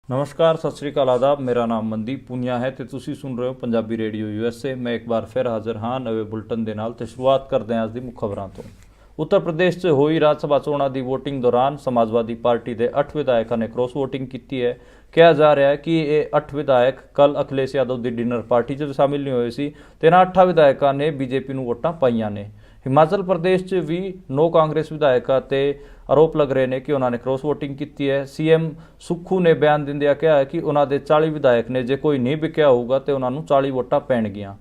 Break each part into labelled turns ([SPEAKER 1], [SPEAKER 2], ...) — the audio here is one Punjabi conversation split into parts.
[SPEAKER 1] नमस्कार, सत श्री अकाल, आदाब। मेरा नाम मनदीप पूनिया है ਤੇ ਤੁਸੀਂ ਸੁਣ ਰਹੇ ਹੋ ਪੰਜਾਬੀ ਰੇਡੀਓ USA। ਮੈਂ ਇੱਕ ਵਾਰ ਫਿਰ ਹਾਜ਼ਰ ਹਾਂ ਨਵੇਂ ਬੁਲਟਨ ਦੇ ਨਾਲ ਤੇ ਸ਼ੁਰੂਆਤ ਕਰਦੇ ਹਾਂ ਅੱਜ ਦੀ ਮੁੱਖ ਖਬਰਾਂ ਤੋਂ। ਉੱਤਰ ਪ੍ਰਦੇਸ਼ 'ਚ ਹੋਈ ਰਾਜ ਸਭਾ ਚੋਣਾਂ ਦੀ ਵੋਟਿੰਗ ਦੌਰਾਨ ਸਮਾਜਵਾਦੀ ਪਾਰਟੀ ਦੇ 8 ਵਿਧਾਇਕਾਂ ਨੇ ਕ੍ਰੋਸ ਵੋਟਿੰਗ ਕੀਤੀ ਹੈ। ਕਿਹਾ ਜਾ ਰਿਹਾ ਹੈ ਕਿ ਇਹ 8 ਵਿਧਾਇਕ ਕੱਲ ਅਖਿਲੇਸ਼ ਯਾਦਵ ਦੀ ਡਿਨਰ ਪਾਰਟੀ 'ਚ ਸ਼ਾਮਿਲ ਨਹੀਂ ਹੋਏ ਸੀ ਤੇ ਇਹਨਾਂ 8 ਵਿਧਾਇਕਾਂ ਨੇ ਬੀਜੇਪੀ ਨੂੰ ਵੋਟਾਂ ਪਾਈਆਂ ਨੇ। ਹਿਮਾਚਲ ਪ੍ਰदेश 'ਚ ਵੀ 9 ਕਾਂਗਰਸ ਵਿਧਾਇਕਾਂ ਤੇ ਆਰੋਪ ਲੱਗ ਰਹੇ ਨੇ ਕਿ ਉਹਨਾਂ ਨੇ ਕ੍ਰੋਸ ਵੋਟਿੰਗ ਕੀਤੀ ਹੈ। ਸੀਐਮ ਸੁੱਖੂ ਨੇ ਬਿਆਨ ਦਿੰਦਿਆਂ ਕਿਹਾ ਹੈ ਕਿ ਉਹਨਾਂ ਦੇ 40 ਵਿਧਾਇਕ ਨੇ, ਜੇ ਕੋਈ ਨਹੀਂ ਵਿਕਿਆ ਹੋਊਗਾ ਤੇ ਉਹਨਾਂ ਨੂੰ 40 ਵੋਟਾਂ ਪੈਣਗੀਆਂ।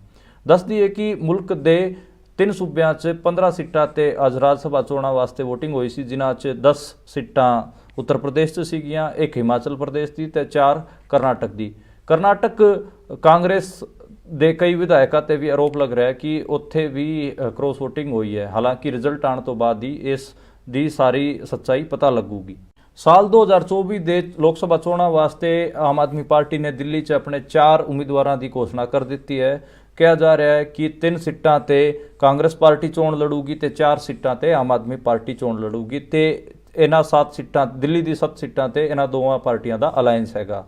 [SPEAKER 1] ਦੱਸ ਦਈਏ ਕਿ ਮੁਲਕ ਦੇ 3 ਸੂਬਿਆਂ 'ਚ 15 ਸੀਟਾਂ ਤੇ ਅੱਜ ਰਾਜ ਸਭਾ ਚੋਣਾਂ ਵਾਸਤੇ ਵੋਟਿੰਗ ਹੋਈ ਸੀ, ਜਿਨ੍ਹਾਂ 'ਚ 10 ਸੀਟਾਂ ਉੱਤਰ ਪ੍ਰਦੇਸ਼ 'ਚ ਸੀਗੀਆਂ, 1 ਹਿਮਾਚਲ ਪ੍ਰदेश ਦੀ ਤੇ 4 ਕਰਨਾਟਕ ਦੀ। ਕਰਨਾਟਕ ਕਾਂਗਰਸ ਦੇ ਕਈ ਵਿਧਾਇਕਾਂ ਤੇ ਵੀ ਆਰੋਪ ਲੱਗ ਰਿਹਾ ਕਿ ਉੱਥੇ ਵੀ ਕ੍ਰੋਸ ਵੋਟਿੰਗ ਹੋਈ ਹੈ। ਹਾਲਾਂਕਿ ਰਿਜ਼ਲਟ ਆਉਣ ਤੋਂ ਬਾਅਦ ਹੀ ਇਸ ਦੀ ਸਾਰੀ ਸੱਚਾਈ ਪਤਾ ਲੱਗੂਗੀ। ਸਾਲ 2024 ਦੇ ਲੋਕ ਸਭਾ ਚੋਣਾਂ ਵਾਸਤੇ ਆਮ ਆਦਮੀ ਪਾਰਟੀ ਨੇ ਦਿੱਲੀ 'ਚ ਆਪਣੇ 4 ਉਮੀਦਵਾਰਾਂ ਦੀ ਘੋਸ਼ਣਾ ਕਰ ਦਿੱਤੀ ਹੈ। ਕਿਹਾ ਜਾ ਰਿਹਾ ਹੈ ਕਿ 3 ਸੀਟਾਂ ਤੇ ਕਾਂਗਰਸ ਪਾਰਟੀ ਚੋਣ ਲੜੂਗੀ ਤੇ 4 ਸੀਟਾਂ ਤੇ ਆਮ ਆਦਮੀ ਪਾਰਟੀ ਚੋਣ ਲੜੂਗੀ ਤੇ ਇਹਨਾਂ 7 ਸੀਟਾਂ ਦਿੱਲੀ ਦੀ 7 ਸੀਟਾਂ ਤੇ ਇਹਨਾਂ ਦੋਵਾਂ ਪਾਰਟੀਆਂ ਦਾ ਅਲਾਇੰਸ ਹੈਗਾ।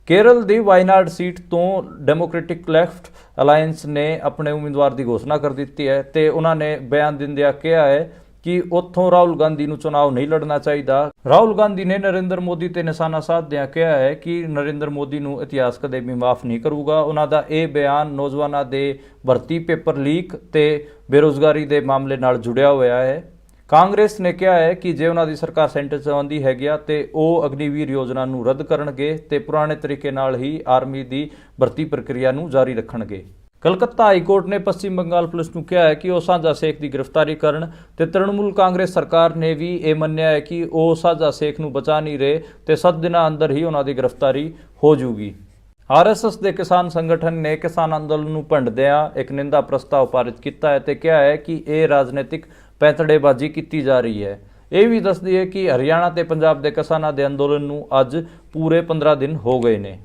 [SPEAKER 1] ਕੇਰਲ ਦੀ ਵਾਇਨਾਡ ਸੀਟ ਤੋਂ ਡੈਮੋਕ੍ਰੈਟਿਕ ਲੈਫਟ ਅਲਾਇੰਸ ਨੇ ਆਪਣੇ ਉਮੀਦਵਾਰ ਦੀ ਘੋਸ਼ਣਾ ਕਰ ਦਿੱਤੀ ਹੈ ਤੇ ਉਹਨਾਂ ਨੇ ਬਿਆਨ ਦਿੰਦਿਆਂ ਕਿਹਾ ਹੈ ਕਿ ਉੱਥੋਂ ਰਾਹੁਲ ਗਾਂਧੀ ਨੂੰ ਚੁਣਾਵ ਨਹੀਂ ਲੜਨਾ ਚਾਹੀਦਾ। ਰਾਹੁਲ ਗਾਂਧੀ ਨੇ ਨਰਿੰਦਰ ਮੋਦੀ ਤੇ ਨਿਸ਼ਾਨਾ ਸਾਧਦਿਆਂ ਕਿਹਾ ਹੈ ਕਿ ਨਰਿੰਦਰ ਮੋਦੀ ਨੂੰ ਇਤਿਹਾਸ ਕਦੇ ਵੀ ਮਾਫ ਨਹੀਂ ਕਰੂਗਾ। ਉਹਨਾਂ ਦਾ ਇਹ ਬਿਆਨ ਨੌਜਵਾਨਾਂ ਦੇ ਭਰਤੀ ਪੇਪਰ ਲੀਕ ਤੇ ਬੇਰੁਜ਼ਗਾਰੀ ਦੇ ਮਾਮਲੇ ਨਾਲ ਜੁੜਿਆ ਹੋਇਆ ਹੈ। ਕਾਂਗਰਸ ਨੇ ਕਿਹਾ ਹੈ ਕਿ ਜੇ ਉਹਨਾਂ ਦੀ ਸਰਕਾਰ ਸੈਂਟਰ 'ਚ ਆਉਂਦੀ ਹੈਗੀ ਆ ਤੇ ਉਹ ਅਗਨੀਵੀਰ ਯੋਜਨਾ ਨੂੰ ਰੱਦ ਕਰਨਗੇ ਤੇ ਪੁਰਾਣੇ ਤਰੀਕੇ ਨਾਲ ਹੀ ਆਰਮੀ ਦੀ ਭਰਤੀ ਪ੍ਰਕਿਰਿਆ ਨੂੰ ਜਾਰੀ ਰੱਖਣਗੇ। ਕਲਕੱਤਾ ਹਾਈ ਕੋਰਟ ਨੇ ਪੱਛਮੀ ਬੰਗਾਲ ਪੁਲਿਸ ਨੂੰ ਕਿਹਾ ਹੈ ਕਿ ਉਹ ਸਾਂਝਾ ਸ਼ੇਖ ਦੀ ਗ੍ਰਿਫਤਾਰੀ ਕਰਨ ਤੇ ਤ੍ਰਿਣਮੂਲ ਕਾਂਗਰਸ ਸਰਕਾਰ ਨੇ ਵੀ ਇਹ ਮੰਨਿਆ ਹੈ ਕਿ ਉਹ ਸਾਂਝਾ ਸ਼ੇਖ ਨੂੰ ਬਚਾ ਨਹੀਂ ਰਹੇ ਤੇ 7 ਦਿਨਾਂ ਅੰਦਰ ਹੀ ਉਹਨਾਂ ਦੀ ਗ੍ਰਿਫਤਾਰੀ ਹੋ ਜੂਗੀ। ਆਰਐਸਐਸ ਦੇ ਕਿਸਾਨ ਸੰਗਠਨ ਨੇ ਕਿਸਾਨ ਅੰਦੋਲਨ ਨੂੰ ਭੰਡਦਿਆਂ ਇੱਕ ਨਿੰਦਾ ਪ੍ਰਸਤਾਵ ਪਾਰਿਤ ਕੀਤਾ ਹੈ ਤੇ ਕਿਹਾ ਹੈ ਕਿ ਇਹ ਰਾਜਨੀਤਿਕ ਪੈਂਤੜੇਬਾਜ਼ੀ ਕੀਤੀ ਜਾ ਰਹੀ ਹੈ। ਇਹ ਵੀ ਦੱਸਦੀ ਹੈ ਕਿ ਹਰਿਆਣਾ ਤੇ ਪੰਜਾਬ ਦੇ ਕਿਸਾਨਾਂ ਦੇ ਅੰਦੋਲਨ ਨੂੰ ਅੱਜ ਪੂਰੇ 15 ਦਿਨ ਹੋ ਗਏ ਨੇ।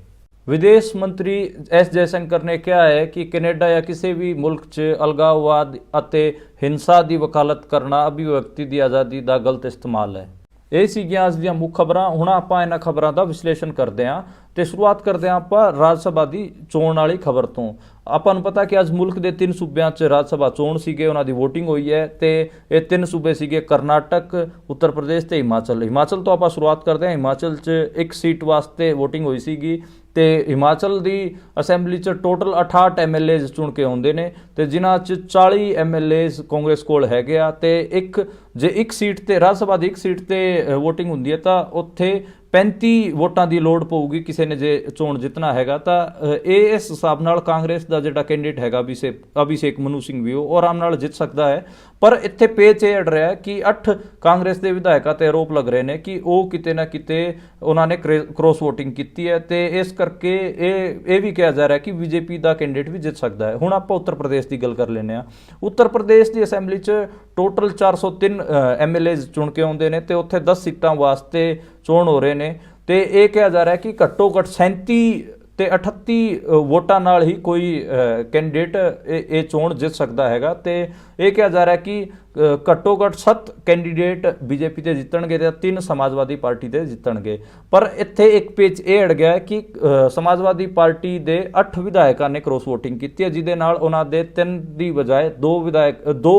[SPEAKER 1] ਵਿਦੇਸ਼ ਮੰਤਰੀ ਐਸ ਜੈਸ਼ੰਕਰ ਨੇ ਕਿਹਾ ਹੈ ਕਿ ਕੈਨੇਡਾ ਜਾਂ ਕਿਸੇ ਵੀ ਮੁਲਕ 'ਚ ਅਲਗਾਵਵਾਦ ਅਤੇ ਹਿੰਸਾ ਦੀ ਵਕਾਲਤ ਕਰਨਾ ਅਭਿਵਿਅਕਤੀ ਦੀ ਆਜ਼ਾਦੀ ਦਾ ਗਲਤ ਇਸਤੇਮਾਲ ਹੈ। ਇਹ ਸੀਗੀਆਂ ਅੱਜ ਦੀਆਂ ਮੁੱਖ ਖਬਰਾਂ। ਹੁਣ ਆਪਾਂ ਇਹਨਾਂ ਖਬਰਾਂ ਦਾ ਵਿਸ਼ਲੇਸ਼ਣ ਕਰਦੇ ਹਾਂ ਤੇ ਸ਼ੁਰੂਆਤ ਕਰਦੇ ਹਾਂ ਆਪਾਂ ਰਾਜ ਸਭਾ ਦੀ ਚੋਣ ਵਾਲੀ ਖਬਰ ਤੋਂ। ਆਪਾਂ ਨੂੰ ਪਤਾ ਕਿ ਅੱਜ ਮੁਲਕ ਦੇ 3 ਸੂਬਿਆਂ 'ਚ ਰਾਜ ਸਭਾ ਚੋਣ ਸੀਗੇ, ਉਹਨਾਂ ਦੀ ਵੋਟਿੰਗ ਹੋਈ ਹੈ ਤੇ ਇਹ 3 ਸੂਬੇ ਸੀਗੇ ਕਰਨਾਟਕ, ਉੱਤਰ ਪ੍ਰਦੇਸ਼ ਤੇ ਹਿਮਾਚਲ। ਹਿਮਾਚਲ ਤੋਂ ਆਪਾਂ ਸ਼ੁਰੂਆਤ ਕਰਦੇ ਹਾਂ। ਹਿਮਾਚਲ 'ਚ 1 ਸੀਟ ਵਾਸਤੇ ਵੋਟਿੰਗ ਹੋਈ ਸੀਗੀ ਤੇ ਹਿਮਾਚਲ ਦੀ ਅਸੈਂਬਲੀ 'ਚ ਟੋਟਲ 68 MLAs ਚੁਣ ਕੇ ਆਉਂਦੇ ਨੇ ਤੇ ਜਿਨ੍ਹਾਂ 'ਚ 40 MLAs ਕਾਂਗਰਸ ਕੋਲ ਹੈਗੇ ਆ ਤੇ ਜੇ ਇੱਕ ਸੀਟ ਤੇ ਰਾਜ ਸਭਾ ਦੀ 1 ਸੀਟ ਤੇ ਵੋਟਿੰਗ ਹੁੰਦੀ ਹੈ ਤਾਂ ਉੱਥੇ 35 ਵੋਟਾਂ ਦੀ ਲੋੜ ਪਊਗੀ ਕਿਸੇ ਨੇ ਜੇ ਚੋਣ ਜਿੱਤਣਾ ਹੈਗਾ ਤਾਂ। ਇਹ ਇਸ ਹਿਸਾਬ ਨਾਲ ਕਾਂਗਰਸ ਦਾ ਜਿਹੜਾ ਕੈਂਡੀਡੇਟ ਹੈਗਾ ਅਭਿਸ਼ੇਕ ਮਨੂ ਸਿੰਘ ਵੀ ਉਹ ਆਰਾਮ ਨਾਲ ਜਿੱਤ ਸਕਦਾ ਹੈ। ਪਰ ਇੱਥੇ ਪੇਚ ਇਹ ਅੜ ਰਿਹਾ ਹੈ ਕਿ 8 ਕਾਂਗਰਸ ਦੇ ਵਿਧਾਇਕਾਂ ਤੇ ਆਰੋਪ ਲੱਗ ਰਹੇ ਨੇ ਕਿ ਉਹ ਕਿਤੇ ਨਾ ਕਿਤੇ ਉਹਨਾਂ ਨੇ ਕ੍ਰੋਸ ਵੋਟਿੰਗ ਕੀਤੀ ਹੈ ਤੇ ਇਸ ਕਰਕੇ ਇਹ ਵੀ ਕਿਹਾ ਜਾ ਰਿਹਾ ਕਿ ਬੀਜੇਪੀ ਦਾ ਕੈਂਡੀਡੇਟ ਵੀ ਜਿੱਤ ਸਕਦਾ ਹੈ। ਹੁਣ ਆਪਾਂ ਉੱਤਰ ਪ੍ਰਦੇਸ਼ ਦੀ ਗੱਲ ਕਰ ਲੈਂਦੇ ਹਾਂ। ਉੱਤਰ ਪ੍ਰਦੇਸ਼ ਦੀ ਅਸੈਂਬਲੀ 'ਚ ਟੋਟਲ 403 MLAs ਚੁਣ ਕੇ ਆਉਂਦੇ ਨੇ ਤੇ ਉੱਥੇ 10 ਸੀਟਾਂ ਵਾਸਤੇ ਚੋਣ ਹੋ ਰਹੇ ਨੇ ਤੇ ਇਹ ਕਿਹਾ ਜਾ ਰਿਹਾ ਕਿ ਘੱਟੋ ਘੱਟ 37 ਤੇ 38 ਵੋਟਾਂ ਨਾਲ ਹੀ ਕੋਈ ਕੈਂਡੀਡੇਟ ਇਹ ਚੋਣ ਜਿੱਤ ਸਕਦਾ ਹੈਗਾ ਤੇ ਇਹ ਕਿਹਾ ਜਾ ਰਿਹਾ ਕਿ ਘੱਟੋ ਘੱਟ 7 ਕੈਂਡੀਡੇਟ ਬੀਜੇਪੀ ਤੇ ਜਿੱਤਣਗੇ ਤੇ 3 ਸਮਾਜਵਾਦੀ ਪਾਰਟੀ ਤੇ ਜਿੱਤਣਗੇ। ਪਰ ਇੱਥੇ ਇੱਕ ਪੇਚ ਇਹ ਅੜ ਗਿਆ ਕਿ ਸਮਾਜਵਾਦੀ ਪਾਰਟੀ ਦੇ 8 ਵਿਧਾਇਕਾਂ ਨੇ ਕ੍ਰੋਸ ਵੋਟਿੰਗ ਕੀਤੀ ਹੈ, ਜਿਹਦੇ ਨਾਲ ਉਹਨਾਂ ਦੇ 3 ਦੀ ਬਜਾਏ 2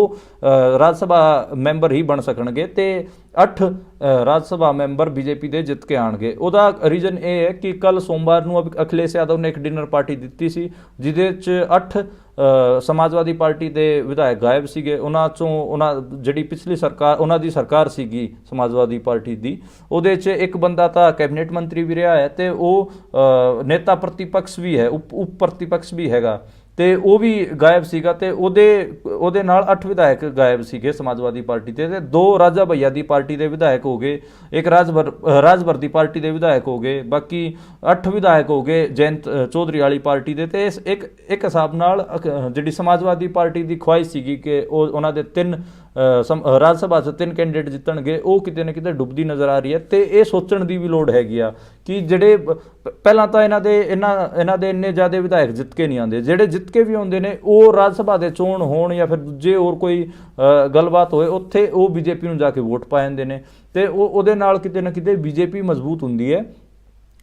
[SPEAKER 1] ਰਾਜ ਸਭਾ ਮੈਂਬਰ ਹੀ ਬਣ ਸਕਣਗੇ ਤੇ 8 ਰਾਜ ਸਭਾ ਮੈਂਬਰ ਬੀਜੇਪੀ ਦੇ ਜਿੱਤ ਕੇ ਆਣਗੇ। ਉਹਦਾ ਰੀਜ਼ਨ ਇਹ ਹੈ ਕਿ ਕੱਲ ਸੋਮਵਾਰ ਨੂੰ ਅਖਿਲੇਸ਼ ਯਾਦਵ ਨੇ ਇੱਕ ਡਿਨਰ ਪਾਰਟੀ ਦਿੱਤੀ ਸੀ ਜਿਹਦੇ 'ਚ 8 ਸਮਾਜਵਾਦੀ ਪਾਰਟੀ ਦੇ ਵਿਧਾਇਕ ਗਾਇਬ ਸੀਗੇ। ਉਹਨਾਂ 'ਚੋਂ ਜਿਹੜੀ ਪਿਛਲੀ ਸਰਕਾਰ ਉਹਨਾਂ ਦੀ ਸਰਕਾਰ ਸੀਗੀ ਸਮਾਜਵਾਦੀ ਪਾਰਟੀ ਦੀ, ਉਹਦੇ 'ਚ ਇੱਕ ਬੰਦਾ ਤਾਂ ਕੈਬਨਿਟ ਮੰਤਰੀ ਵੀ ਰਿਹਾ ਹੈ ਤੇ ਉਹ ਨੇਤਾ ਪ੍ਰਤੀਪਕਸ਼ ਵੀ ਹੈ, ਉਪ ਪ੍ਰਤੀਪਕਸ਼ ਵੀ ਹੈਗਾ ਤੇ ਉਹ ਵੀ ਗਾਇਬ ਸੀਗਾ ਤੇ ਉਹਦੇ ਨਾਲ 8 ਵਿਧਾਇਕ ਗਾਇਬ ਸੀਗੇ ਸਮਾਜਵਾਦੀ ਪਾਰਟੀ ਦੇ ਤੇ 2 ਰਾਜਾ ਭਈਆ ਦੀ ਪਾਰਟੀ ਦੇ ਵਿਧਾਇਕ ਹੋ ਗਏ, ਇੱਕ ਰਾਜਭਰ ਦੀ ਪਾਰਟੀ ਦੇ ਵਿਧਾਇਕ ਹੋ ਗਏ, ਬਾਕੀ 8 ਵਿਧਾਇਕ ਹੋ ਗਏ ਜੈਨਤ ਚੌਧਰੀ ਵਾਲੀ ਪਾਰਟੀ ਦੇ। ਤੇ ਇੱਕ ਹਿਸਾਬ ਨਾਲ ਜਿਹੜੀ ਸਮਾਜਵਾਦੀ ਪਾਰਟੀ ਦੀ ਖੁਆਇਸ਼ ਸੀਗੀ ਕਿ ਉਹਨਾਂ ਦੇ 3 ਰਾਜ ਸਭਾ 'ਚ 3 ਕੈਂਡੀਡੇਟ ਜਿੱਤਣਗੇ, ਉਹ ਕਿਤੇ ਨਾ ਕਿਤੇ ਡੁੱਬਦੀ ਨਜ਼ਰ ਆ ਰਹੀ ਹੈ ਤੇ ਇਹ ਸੋਚਣ ਦੀ ਵੀ ਲੋੜ ਹੈਗੀ ਆ ਕਿ ਜਿਹੜੇ ਪਹਿਲਾਂ ਤਾਂ ਇਹਨਾਂ ਦੇ ਇੰਨੇ ਜ਼ਿਆਦਾ ਵਿਧਾਇਕ ਜਿੱਤ ਕੇ ਨਹੀਂ ਆਉਂਦੇ, ਜਿਹੜੇ ਜਿੱਤ ਕੇ ਵੀ ਆਉਂਦੇ ਨੇ ਉਹ ਰਾਜ ਸਭਾ ਦੇ ਚੋਣ ਹੋਣ ਜਾਂ ਫਿਰ ਦੂਜੇ ਹੋਰ ਕੋਈ ਗੱਲਬਾਤ ਹੋਏ ਉੱਥੇ ਉਹ ਬੀਜੇਪੀ ਨੂੰ ਜਾ ਕੇ ਵੋਟ ਪਾ ਜਾਂਦੇ ਨੇ ਤੇ ਉਹਦੇ ਨਾਲ ਕਿਤੇ ਨਾ ਕਿਤੇ ਬੀਜੇਪੀ ਮਜ਼ਬੂਤ ਹੁੰਦੀ ਹੈ।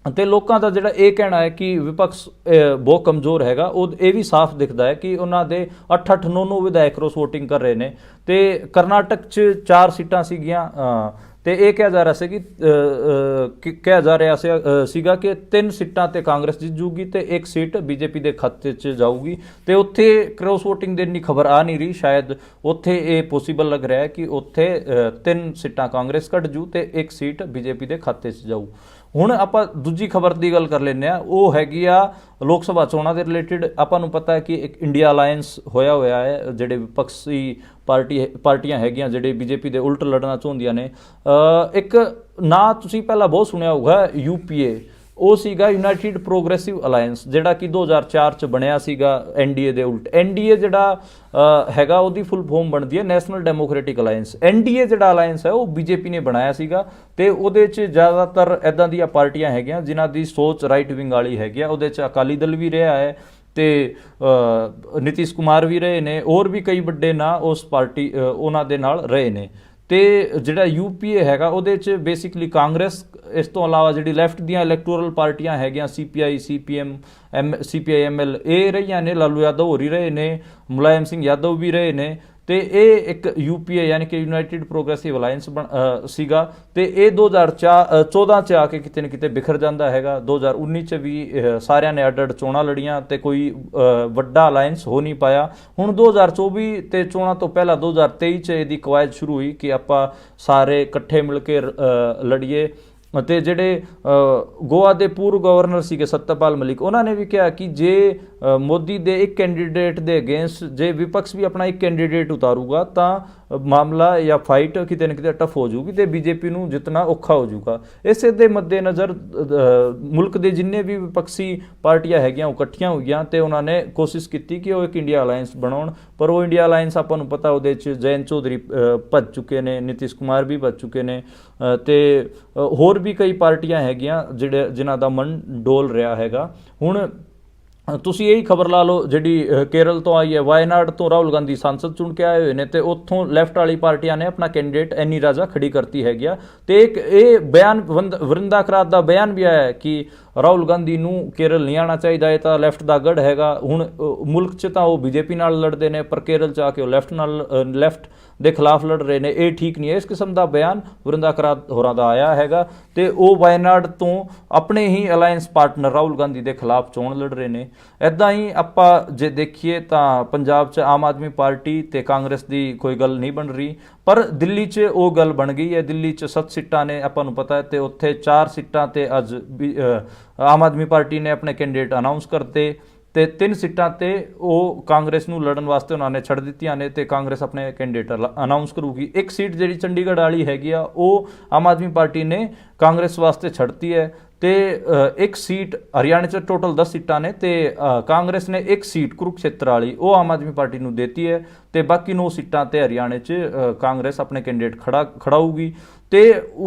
[SPEAKER 1] ਤੇ ਲੋਕਾਂ ਦਾ ਜਿਹੜਾ ਇਹ ਕਹਿਣਾ ਹੈ ਕਿ ਵਿਪਕਸ਼ ਬਹੁਤ ਕਮਜ਼ੋਰ ਹੈਗਾ, ਉਹ ਇਹ ਵੀ ਸਾਫ਼ ਦਿਖਦਾ ਹੈ ਕਿ ਉਹਨਾਂ ਦੇ 8-8 9-9 ਵਿਧਾਇਕ ਰੋਸ ਵੋਟਿੰਗ ਕਰ ਰਹੇ ਨੇ। ਤੇ ਕਰਨਾਟਕ 'ਚ 4 ਸੀਟਾਂ ਸੀਗੀਆਂ ਤੇ ਇਹ ਕਿਹਾ ਜਾ ਰਿਹਾ ਸੀ ਸੀਗਾ ਕਿ 3 ਸੀਟਾਂ ਤੇ ਕਾਂਗਰਸ ਜਿੱਤ ਜੂਗੀ ਤੇ 1 ਸੀਟ ਬੀਜੇਪੀ ਦੇ ਖਾਤੇ 'ਚ ਜਾਊਗੀ। ਤੇ ਉੱਥੇ ਕ੍ਰੋਸ ਵੋਟਿੰਗ ਦੀ ਇੰਨੀ ਖਬਰ ਆ ਨਹੀਂ ਰਹੀ, ਸ਼ਾਇਦ ਉੱਥੇ ਇਹ ਪੋਸੀਬਲ ਲੱਗ ਰਿਹਾ ਹੈ ਕਿ ਉੱਥੇ 3 ਸੀਟਾਂ ਕਾਂਗਰਸ ਕੱਢ ਜੂ ਤੇ 1 ਸੀਟ ਬੀਜੇਪੀ ਦੇ ਖਾਤੇ 'ਚ ਜਾਊ। ਹੁਣ ਆਪਾਂ ਦੂਜੀ ਖਬਰ ਦੀ ਗੱਲ ਕਰ ਲੈਂਦੇ ਆ, ਉਹ ਹੈਗੀ ਆ ਲੋਕ ਸਭਾ ਚੋਣਾਂ ਦੇ ਰਿਲੇਟਿਡ। ਆਪਾਂ ਨੂੰ ਪਤਾ ਹੈ ਕਿ ਇੱਕ ਇੰਡੀਆ ਅਲਾਇੰਸ ਹੋਇਆ ਹੈ, ਜਿਹੜੇ ਵਿਪਕਸ਼ੀ ਪਾਰਟੀਆਂ ਹੈਗੀਆਂ ਜਿਹੜੇ ਬੀਜੇਪੀ ਦੇ ਉਲਟ ਲੜਨਾ ਚਾਹੁੰਦੀਆਂ ਨੇ। ਇੱਕ ਨਾਂ ਤੁਸੀਂ ਪਹਿਲਾਂ ਬਹੁਤ ਸੁਣਿਆ ਹੋਊਗਾ, UPA, ਉਹ ਸੀਗਾ ਯੂਨਾਈਟਿਡ ਪ੍ਰੋਗਰੈਸਿਵ ਅਲਾਇੰਸ, ਜਿਹੜਾ ਕਿ 2004 ਚ ਬਣਿਆ ਸੀਗਾ NDA ਦੇ ਉਲਟ। NDA ਜਿਹੜਾ ਹੈਗਾ ਉਹਦੀ ਫੁੱਲ ਫਾਰਮ ਬਣਦੀ ਹੈ ਨੈਸ਼ਨਲ ਡੈਮੋਕ੍ਰੈਟਿਕ ਅਲਾਇੰਸ। NDA ਜਿਹੜਾ ਅਲਾਇੰਸ ਹੈ ਉਹ ਬੀਜੇਪੀ ਨੇ ਬਣਾਇਆ ਸੀਗਾ ਤੇ ਉਹਦੇ 'ਚ ਜ਼ਿਆਦਾਤਰ ਇੱਦਾਂ ਦੀਆਂ ਪਾਰਟੀਆਂ ਹੈਗੀਆਂ ਜਿਨ੍ਹਾਂ ਦੀ ਸੋਚ ਰਾਈਟ ਵਿੰਗ ਵਾਲੀ ਹੈਗੀ ਆ। ਉਹਦੇ 'ਚ ਅਕਾਲੀ ਦਲ ਵੀ ਰਿਹਾ ਹੈ ਤੇ ਨਿਤੀਸ਼ ਕੁਮਾਰ ਵੀ ਰਹੇ ਨੇ, ਹੋਰ ਵੀ ਕਈ ਵੱਡੇ ਨਾਂ ਉਸ ਪਾਰਟੀ ਉਹਨਾਂ ਦੇ ਨਾਲ ਰਹੇ ਨੇ। ਤੇ ਜਿਹੜਾ UPA ਹੈਗਾ ਉਹਦੇ 'ਚ ਬੇਸਿਕਲੀ ਕਾਂਗਰਸ, ਇਸ ਤੋਂ ਇਲਾਵਾ ਜਿਹੜੀ ਲੈਫਟ ਦੀਆਂ ਇਲੈਕਟੋਰਲ ਪਾਰਟੀਆਂ ਹੈਗੀਆਂ CPI, CPM, CPI ML, ਇਹ ਰਹੀਆਂ ਨੇ। ਲਾਲੂ ਯਾਦਵ ਹੋਰ ਹੀ ਰਹੇ ਨੇ, ਮੁਲਾਇਮ ਸਿੰਘ ਯਾਦਵ ਵੀ ਰਹੇ ਨੇ। ਤੇ ਇਹ ਇੱਕ UPA ਯਾਨੀ ਕਿ ਯੂਨਾਈਟਿਡ ਪ੍ਰੋਗਰੈਸਿਵ ਅਲਾਇੰਸ ਸੀਗਾ। ਤੇ ਇਹ 2014 ਚ ਆ ਕੇ ਕਿਤੇ ਨਾ ਕਿਤੇ ਬਿਖਰ ਜਾਂਦਾ ਹੈਗਾ। 2019 ਚ ਵੀ ਸਾਰਿਆਂ ਨੇ ਅੱਡ-ਅੱਡ ਚੋਣਾਂ ਲੜੀਆਂ ਤੇ ਕੋਈ ਵੱਡਾ ਅਲਾਇੰਸ ਹੋ ਨਹੀਂ ਪਾਇਆ। ਹੁਣ 2024 ਤੇ ਚੋਣਾਂ ਤੋਂ ਪਹਿਲਾਂ 2023 ਚ ਇਹਦੀ ਕਵਾਇਦ ਸ਼ੁਰੂ ਹੋਈ ਕਿ ਆਪਾਂ ਸਾਰੇ ਇਕੱਠੇ ਮਿਲ ਕੇ ਲੜੀਏ। ਅਤੇ ਜਿਹੜੇ ਗੋਆ ਦੇ ਪੂਰਵ ਗਵਰਨਰ ਸੀਗੇ ਸੱਤਪਾਲ ਮਲਿਕ, ਉਹਨਾਂ ਨੇ ਵੀ ਕਿਹਾ ਕਿ ਜੇ ਮੋਦੀ ਦੇ ਇੱਕ ਕੈਂਡੀਡੇਟ ਦੇ ਅਗੇਂਸਟ ਜੇ ਵਿਪਕਸ਼ ਵੀ ਆਪਣਾ ਇੱਕ ਕੈਂਡੀਡੇਟ ਉਤਾਰੂਗਾ ਤਾਂ ਮਾਮਲਾ ਜਾਂ ਫਾਈਟ ਕਿਤੇ ਨਾ ਕਿਤੇ ਟਫ ਹੋ ਜਾਊਗੀ ਤੇ ਬੀਜੇਪੀ ਨੂੰ ਜਿੱਤਣਾ ਔਖਾ ਹੋ ਜਾਊਗਾ। ਇਸੇ ਦੇ ਮੱਦੇਨਜ਼ਰ ਮੁਲਕ ਦੇ ਜਿੰਨੇ ਵੀ ਵਿਪਕਸ਼ੀ ਪਾਰਟੀਆਂ ਹੈਗੀਆਂ ਉਹ ਇਕੱਠੀਆਂ ਹੋਈਆਂ ਤੇ ਉਹਨਾਂ ਨੇ ਕੋਸ਼ਿਸ਼ ਕੀਤੀ ਕਿ ਉਹ ਇੱਕ ਇੰਡੀਆ ਅਲਾਇੰਸ ਬਣਾਉਣ। ਪਰ ਉਹ ਇੰਡੀਆ ਅਲਾਇੰਸ ਆਪਾਂ ਨੂੰ ਪਤਾ ਉਹਦੇ 'ਚ ਜੈਨ ਚੌਧਰੀ ਭੱਜ ਚੁੱਕੇ ਨੇ, ਨਿਤੀਸ਼ ਕੁਮਾਰ ਵੀ ਭੱਜ ਚੁੱਕੇ ਨੇ ਤੇ ਹੋਰ ਵੀ ਕਈ ਪਾਰਟੀਆਂ ਹੈਗੀਆਂ ਜਿਨ੍ਹਾਂ ਦਾ ਮਨ ਡੋਲ ਰਿਹਾ ਹੈਗਾ। ਹੁਣ ਤੁਸੀਂ ਇਹੀ ਖਬਰ ਲਾ ਲਓ ਜਿਹੜੀ ਕੇਰਲ ਤੋਂ ਆਈ ਹੈ, ਵਾਇਨਾਡ ਤੋਂ ਰਾਹੁਲ ਗਾਂਧੀ ਸੰਸਦ ਚੁਣ ਕੇ ਆਏ ਹੋਏ ਨੇ ਤੇ ਉੱਥੋਂ ਲੈਫਟ ਵਾਲੀ ਪਾਰਟੀਆਂ ਨੇ ਆਪਣਾ ਕੈਂਡੀਡੇਟ ਐਨੀ ਰਾਜਾ ਖੜੀ ਕਰਤੀ ਹੈਗੀ ਆ। ਤੇ ਇੱਕ ਇਹ ਬਿਆਨ ਵਰਿੰਦਾ ਕਰਾਤ ਦਾ ਬਿਆਨ ਵੀ ਆਇਆ ਕਿ ਰਾਹੁਲ ਗਾਂਧੀ ਨੂੰ ਕੇਰਲ ਨਹੀਂ ਆਉਣਾ ਚਾਹੀਦਾ, ਇਹ ਤਾਂ ਲੈਫਟ ਦਾ ਗੜ ਹੈਗਾ। ਹੁਣ ਮੁਲਕ 'ਚ ਤਾਂ ਉਹ ਬੀਜੇਪੀ ਨਾਲ ਲੜਦੇ ਨੇ ਪਰ ਕੇਰਲ 'ਚ ਆ ਕੇ ਉਹ ਲੈਫਟ ਦੇ ਖਿਲਾਫ ਲੜ ਰਹੇ ਨੇ, ਇਹ ਠੀਕ ਨਹੀਂ ਹੈ। ਇਸ ਕਿਸਮ ਦਾ ਬਿਆਨ ਵਰਿੰਦਾ ਕਰਾਤ ਹੋਰਾਂ ਦਾ ਆਇਆ ਹੈਗਾ ਤੇ ਉਹ ਵਾਇਨਾਡ ਤੋਂ ਆਪਣੇ ਹੀ ਅਲਾਇੰਸ ਪਾਰਟਨਰ ਰਾਹੁਲ ਗਾਂਧੀ ਦੇ ਖਿਲਾਫ ਚੋਣ ਲੜ ਰਹੇ ਨੇ। ਇੱਦਾਂ ਹੀ ਆਪਾਂ ਜੇ ਦੇਖੀਏ ਤਾਂ ਪੰਜਾਬ 'ਚ ਆਮ ਆਦਮੀ ਪਾਰਟੀ ਤੇ ਕਾਂਗਰਸ ਦੀ ਕੋਈ ਗੱਲ ਨਹੀਂ ਬਣ ਰਹੀ, ਪਰ ਦਿੱਲੀ 'ਚ ਉਹ ਗੱਲ ਬਣ ਗਈ ਹੈ। ਦਿੱਲੀ 'ਚ 7 ਸੀਟਾਂ ਨੇ ਆਪਾਂ ਨੂੰ ਪਤਾ ਹੈ ਤੇ ਉੱਥੇ 4 ਸੀਟਾਂ ਤੇ ਅੱਜ ਆਮ ਆਦਮੀ ਪਾਰਟੀ ਨੇ ਆਪਣੇ ਕੈਂਡੀਡੇਟ ਅਨਾਉਂਸ ਕਰਤੇ ਤੇ 3 ਸੀਟਾਂ ਤੇ ਉਹ ਕਾਂਗਰਸ ਨੂੰ ਲੜਨ ਵਾਸਤੇ ਉਹਨਾਂ ਨੇ ਛੱਡ ਦਿੱਤੀਆਂ ਨੇ ਤੇ ਕਾਂਗਰਸ ਆਪਣੇ ਕੈਂਡੀਡੇਟ ਅਨਾਉਂਸ ਕਰੂਗੀ। ਇੱਕ ਸੀਟ ਜਿਹੜੀ ਚੰਡੀਗੜ੍ਹ ਵਾਲੀ ਹੈਗੀ ਆ ਉਹ ਆਮ ਆਦਮੀ ਪਾਰਟੀ ਨੇ ਕਾਂਗਰਸ ਵਾਸਤੇ ਛੱਡਤੀ ਹੈ ਤੇ ਇੱਕ ਸੀਟ ਹਰਿਆਣਾ 'ਚ ਟੋਟਲ 10 ਸੀਟਾਂ ਨੇ ਤੇ ਕਾਂਗਰਸ ਨੇ ਇੱਕ ਸੀਟ ਕੁਰੂਕਸ਼ੇਤਰ ਵਾਲੀ ਉਹ ਆਮ ਆਦਮੀ ਪਾਰਟੀ ਨੂੰ ਦੇਤੀ ਹੈ ਤੇ ਬਾਕੀ 9 ਸੀਟਾਂ ਤੇ ਹਰਿਆਣਾ 'ਚ ਕਾਂਗਰਸ ਆਪਣੇ ਕੈਂਡੀਡੇਟ ਖੜਾਊਗੀ। ਤੇ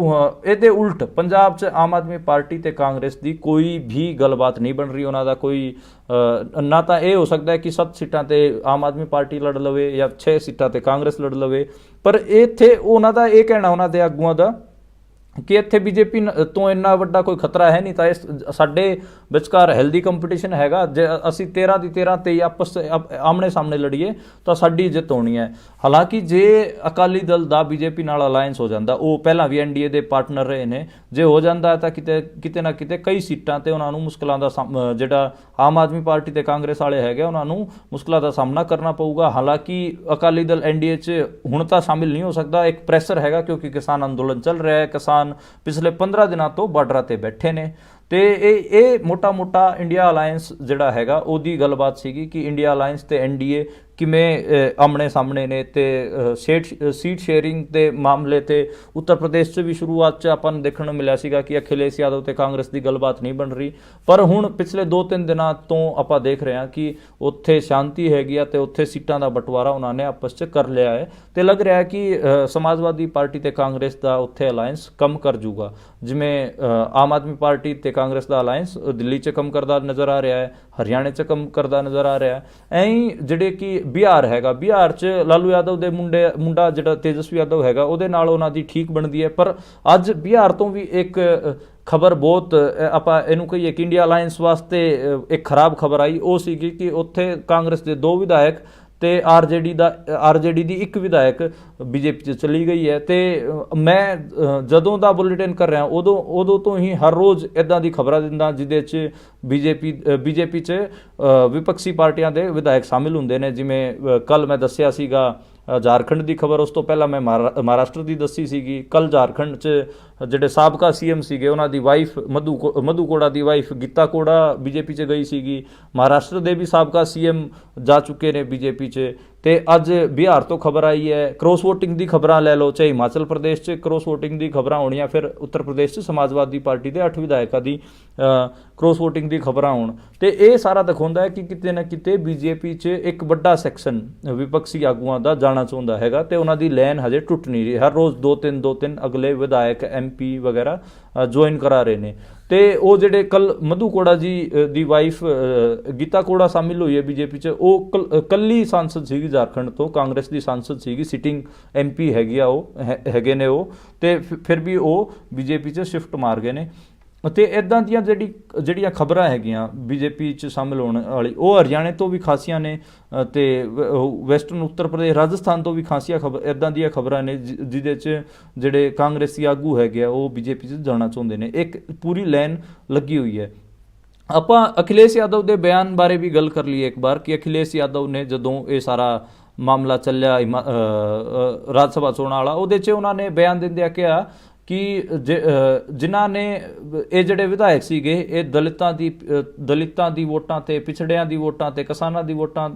[SPEAKER 1] ਇਹਦੇ ਉਲਟ ਪੰਜਾਬ 'ਚ ਆਮ ਆਦਮੀ ਪਾਰਟੀ ਤੇ ਕਾਂਗਰਸ ਦੀ ਕੋਈ ਵੀ ਗੱਲਬਾਤ ਨਹੀਂ ਬਣ ਰਹੀ। ਉਹਨਾਂ ਦਾ ਕੋਈ ਨਾ ਤਾਂ ਇਹ ਹੋ ਸਕਦਾ ਹੈ ਕਿ 7 ਸੀਟਾਂ ਤੇ ਆਮ ਆਦਮੀ ਪਾਰਟੀ ਲੜ ਲਵੇ ਜਾਂ 6 ਸੀਟਾਂ ਤੇ ਕਾਂਗਰਸ ਲੜ ਲਵੇ, ਪਰ ਇੱਥੇ ਉਹਨਾਂ ਦਾ ਇਹ ਕਹਿਣਾ ਉਹਨਾਂ ਦੇ ਆਗੂਆਂ ਦਾ ਕਿ ਇੱਥੇ ਬੀਜੇਪੀ ਤੋਂ ਇੰਨਾ ਵੱਡਾ ਕੋਈ ਖਤਰਾ ਹੈ ਨਹੀਂ, ਤਾਂ ਇਸ ਸਾਡੇ ਵਿਚਕਾਰ ਹੈਲਦੀ ਕੰਪੀਟੀਸ਼ਨ ਹੈਗਾ। ਜੇ ਅਸੀਂ 13 ਦੀ 13 ਤੇ ਆਪਸ ਆਮਣੇ ਸਾਹਮਣੇ ਲੜੀਏ ਤਾਂ ਸਾਡੀ ਜਿੱਤ ਹੋਣੀ ਹੈ। ਹਾਲਾਂਕਿ ਜੇ ਅਕਾਲੀ ਦਲ ਦਾ ਬੀਜੇਪੀ ਨਾਲ ਅਲਾਇੰਸ ਹੋ ਜਾਂਦਾ, ਉਹ ਪਹਿਲਾਂ ਵੀ NDA ਦੇ ਪਾਰਟਨਰ ਰਹੇ ਨੇ, ਜੇ ਹੋ ਜਾਂਦਾ ਤਾਂ ਕਿਤੇ ਨਾ ਕਿਤੇ ਕਈ ਸੀਟਾਂ ਤੇ ਉਹਨਾਂ ਨੂੰ ਮੁਸ਼ਕਲਾਂ ਦਾ ਜਿਹੜਾ ਆਮ ਆਦਮੀ ਪਾਰਟੀ ਤੇ ਕਾਂਗਰਸ ਵਾਲੇ ਹੈਗੇ ਉਹਨਾਂ ਨੂੰ ਮੁਸ਼ਕਲਾਂ ਦਾ ਸਾਹਮਣਾ ਕਰਨਾ ਪਊਗਾ। ਹਾਲਾਂਕਿ ਅਕਾਲੀ ਦਲ NDA 'ਚ ਹੁਣ ਤਾਂ ਸ਼ਾਮਿਲ ਨਹੀਂ ਹੋ ਸਕਦਾ, ਇੱਕ ਪ੍ਰੈਸ਼ਰ ਹੈਗਾ ਕਿਉਂਕਿ ਕਿਸਾਨ ਅੰਦੋਲਨ ਚੱਲ ਰਿਹਾ ਹੈ, ਕਿਸਾਨ ਪਿਛਲੇ 15 ਦਿਨਾਂ ਤੋਂ ਬਾਰਡਰਾਂ ਤੇ ਬੈਠੇ ਨੇ ਤੇ ਇਹ ਮੋਟਾ ਇੰਡੀਆ ਅਲਾਇੰਸ ਜਿਹੜਾ ਹੈਗਾ ਉਹਦੀ ਗੱਲਬਾਤ ਸੀਗੀ ਕਿ ਇੰਡੀਆ ਅਲਾਇੰਸ ਤੇ NDA ਕਿਵੇਂ ਆਮਣੇ ਸਾਹਮਣੇ ਨੇ ਤੇ ਸੀਟ ਸ਼ੇਅਰਿੰਗ ਦੇ ਮਾਮਲੇ ਤੇ ਉੱਤਰ ਪ੍ਰਦੇਸ਼ 'ਚ ਵੀ ਸ਼ੁਰੂਆਤ 'ਚ ਆਪਾਂ ਨੂੰ ਦੇਖਣ ਨੂੰ ਮਿਲਿਆ ਸੀਗਾ ਕਿ ਅਖਿਲੇਸ਼ ਯਾਦਵ ਤੇ ਕਾਂਗਰਸ ਦੀ ਗੱਲਬਾਤ ਨਹੀਂ ਬਣ ਰਹੀ, ਪਰ ਹੁਣ ਪਿਛਲੇ 2-3 ਦਿਨਾਂ ਤੋਂ ਆਪਾਂ ਦੇਖ ਰਹੇ ਹਾਂ ਕਿ ਉੱਥੇ ਸ਼ਾਂਤੀ ਹੈਗੀ ਆ ਤੇ ਉੱਥੇ ਸੀਟਾਂ ਦਾ ਬਟਵਾਰਾ ਉਹਨਾਂ ਨੇ ਆਪਸ 'ਚ ਕਰ ਲਿਆ ਹੈ ਤੇ ਲੱਗ ਰਿਹਾ ਹੈ ਕਿ ਸਮਾਜਵਾਦੀ ਪਾਰਟੀ ਤੇ ਕਾਂਗਰਸ ਦਾ ਉੱਥੇ ਅਲਾਇੰਸ ਕੰਮ ਕਰ ਜੂਗਾ। ਜਿਵੇਂ ਆਮ ਆਦਮੀ ਪਾਰਟੀ ਤੇ ਕਾਂਗਰਸ ਦਾ ਅਲਾਇੰਸ ਦਿੱਲੀ 'ਚ ਕੰਮ ਕਰਦਾ ਨਜ਼ਰ ਆ ਰਿਹਾ ਹੈ, ਹਰਿਆਣੇ 'ਚ ਕੰਮ ਕਰਦਾ ਨਜ਼ਰ ਆ ਰਿਹਾ ਹੈ। ਐਂ ਜਿਹੜੇ ਕਿ ਬਿਹਾਰ ਹੈਗਾ, ਬਿਹਾਰ 'ਚ ਲਾਲੂ ਯਾਦਵ ਦੇ ਮੁੰਡਾ ਜਿਹੜਾ ਤੇਜਸਵੀ ਯਾਦਵ ਹੈਗਾ ਉਹਦੇ ਨਾਲ ਉਹਨਾਂ ਦੀ ਠੀਕ ਬਣਦੀ ਹੈ, ਪਰ ਅੱਜ ਬਿਹਾਰ ਤੋਂ ਵੀ ਇੱਕ ਖਬਰ ਬਹੁਤ ਆਪਾਂ ਇਹਨੂੰ ਕਹੀਏ ਕਿ ਇੰਡੀਆ ਅਲਾਇੰਸ ਵਾਸਤੇ ਇੱਕ ਖਰਾਬ ਖਬਰ ਆਈ, ਉਹ ਸੀਗੀ ਕਿ ਉੱਥੇ ਕਾਂਗਰਸ ਦੇ 2 ਵਿਧਾਇਕ ਤੇ ਆਰਜੇਡੀ ਦੀ ਇੱਕ ਵਿਧਾਇਕ ਬੀਜੇਪੀ 'ਚ ਚਲੀ ਗਈ ਹੈ। ਤੇ ਮੈਂ ਜਦੋਂ ਦਾ ਬੁਲੇਟਿਨ ਕਰ ਰਿਹਾ ਉਦੋਂ ਤੋਂ ਹੀ ਹਰ ਰੋਜ਼ ਇੱਦਾਂ ਦੀ ਖਬਰਾਂ ਦਿੰਦਾ ਜਿਹਦੇ 'ਚ ਬੀਜੇਪੀ 'ਚ ਵਿਪਕਸ਼ੀ ਪਾਰਟੀਆਂ ਦੇ ਵਿਧਾਇਕ ਸ਼ਾਮਿਲ ਹੁੰਦੇ ਨੇ। ਜਿਵੇਂ ਕੱਲ ਮੈਂ ਦੱਸਿਆ ਸੀਗਾ ਝਾਰਖੰਡ ਦੀ ਖਬਰ, ਉਸ ਤੋਂ ਪਹਿਲਾਂ ਮੈਂ ਮਹਾਰਾਸ਼ਟਰ ਦੀ ਦੱਸੀ ਸੀਗੀ। ਕੱਲ ਝਾਰਖੰਡ 'ਚ ਜਿਹੜੇ ਸਾਬਕਾ ਸੀਐਮ ਸੀਗੇ ਉਹਨਾਂ ਦੀ ਵਾਈਫ ਮਧੂ ਕੋੜਾ ਦੀ ਵਾਈਫ ਗੀਤਾ ਕੋੜਾ ਬੀਜੇਪੀ 'ਚ ਗਈ ਸੀਗੀ। ਮਹਾਰਾਸ਼ਟਰ ਦੇ ਵੀ ਸਾਬਕਾ ਸੀਐਮ ਜਾ ਚੁੱਕੇ ਨੇ ਬੀਜੇਪੀ 'ਚ। ਤੇ ਅੱਜ ਬਿਹਾਰ ਤੋਂ ਖਬਰ ਆਈ ਹੈ, ਕ੍ਰੋਸ ਵੋਟਿੰਗ ਦੀ ਖਬਰਾਂ ਲੈ ਲਓ, ਚਾਹੇ ਹਿਮਾਚਲ ਪ੍ਰਦੇਸ਼ 'ਚ ਕ੍ਰੋਸ ਵੋਟਿੰਗ ਦੀ ਖਬਰਾਂ ਹੋਣੀਆਂ, ਫਿਰ ਉੱਤਰ ਪ੍ਰਦੇਸ਼ 'ਚ ਸਮਾਜਵਾਦੀ ਪਾਰਟੀ ਦੇ 8 ਵਿਧਾਇਕਾਂ ਦੀ ਕ੍ਰੋਸ ਵੋਟਿੰਗ ਦੀ ਖਬਰਾਂ ਹੋਣ। ਤੇ ਇਹ ਸਾਰਾ ਦਿਖਾਉਂਦਾ ਹੈ ਕਿ ਕਿਤੇ ਨਾ ਕਿਤੇ ਬੀਜੇਪੀ 'ਚ ਇੱਕ ਵੱਡਾ ਸੈਕਸ਼ਨ ਵਿਪਕਸ਼ੀ ਆਗੂਆਂ ਦਾ ਜਾਣਾ ਚਾਹੁੰਦਾ ਹੈਗਾ ਤੇ ਉਹਨਾਂ ਦੀ ਲਾਈਨ ਹਜੇ ਟੁੱਟ ਨਹੀਂ ਰਹੀ। ਹਰ ਰੋਜ਼ 2-3 ਅਗਲੇ ਵਿਧਾਇਕ MP ਵਗੈਰਾ ਜੁਆਇਨ ਕਰਾ ਰਹੇ ਨੇ। ਤੇ ਉਹ ਜਿਹੜੇ ਕੱਲ ਮਧੂ ਕੋੜਾ ਜੀ ਦੀ ਵਾਈਫ ਗੀਤਾ ਕੋੜਾ ਸ਼ਾਮਿਲ ਹੋਈ ਹੈ ਬੀਜੇਪੀ 'ਚ, ਉਹ ਕੱਲੀ ਸਾਂਸਦ ਸੀਗੀ ਝਾਰਖੰਡ ਤੋਂ, ਕਾਂਗਰਸ ਦੀ ਸਾਂਸਦ ਸੀਗੀ, ਸਿਟਿੰਗ MP ਹੈਗੀ ਆ, ਉਹ ਹੈਗੇ ਨੇ ਉਹ, ਤੇ ਫਿਰ ਵੀ ਉਹ ਬੀਜੇਪੀ 'ਚ ਸ਼ਿਫਟ ਮਾਰ ਗਏ ਨੇ। ਅਤੇ ਇੱਦਾਂ ਦੀਆਂ ਜਿਹੜੀਆਂ ਖਬਰਾਂ ਹੈਗੀਆਂ ਬੀਜੇਪੀ 'ਚ ਸ਼ਾਮਿਲ ਹੋਣ ਵਾਲੀ, ਉਹ ਹਰਿਆਣੇ ਤੋਂ ਵੀ ਖਾਸੀਆਂ ਨੇ ਅਤੇ ਵੈਸਟਰਨ ਉੱਤਰ ਪ੍ਰਦੇਸ਼ ਰਾਜਸਥਾਨ ਤੋਂ ਵੀ ਖਾਸੀਆਂ ਇੱਦਾਂ ਦੀਆਂ ਖਬਰਾਂ ਨੇ ਜਿਹਦੇ 'ਚ ਜਿਹੜੇ ਕਾਂਗਰਸੀ ਆਗੂ ਹੈਗੇ ਆ ਉਹ ਬੀਜੇਪੀ 'ਚ ਜਾਣਾ ਚਾਹੁੰਦੇ ਨੇ। ਇੱਕ ਪੂਰੀ ਲਾਈਨ ਲੱਗੀ ਹੋਈ ਹੈ। ਆਪਾਂ ਅਖਿਲੇਸ਼ ਯਾਦਵ ਦੇ ਬਿਆਨ ਬਾਰੇ ਵੀ ਗੱਲ ਕਰ ਲਈਏ ਇੱਕ ਵਾਰ ਕਿ ਅਖਿਲੇਸ਼ ਯਾਦਵ ਨੇ ਜਦੋਂ ਇਹ ਸਾਰਾ ਮਾਮਲਾ ਚੱਲਿਆ ਰਾਜ ਸਭਾ ਚੋਣਾਂ ਵਾਲਾ, ਉਹਦੇ 'ਚ ਉਹਨਾਂ ਨੇ ਬਿਆਨ ਦਿੰਦਿਆਂ ਕਿਹਾ ਕਿ ਜਿਨ੍ਹਾਂ ਨੇ ਇਹ ਜਿਹੜੇ ਵਿਧਾਇਕ ਸੀਗੇ ਇਹ ਦਲਿਤਾਂ ਦੀ ਵੋਟਾਂ ਤੇ, ਪਿਛੜਿਆਂ ਦੀ ਵੋਟਾਂ ਤੇ, ਕਿਸਾਨਾਂ ਦੀ ਵੋਟਾਂ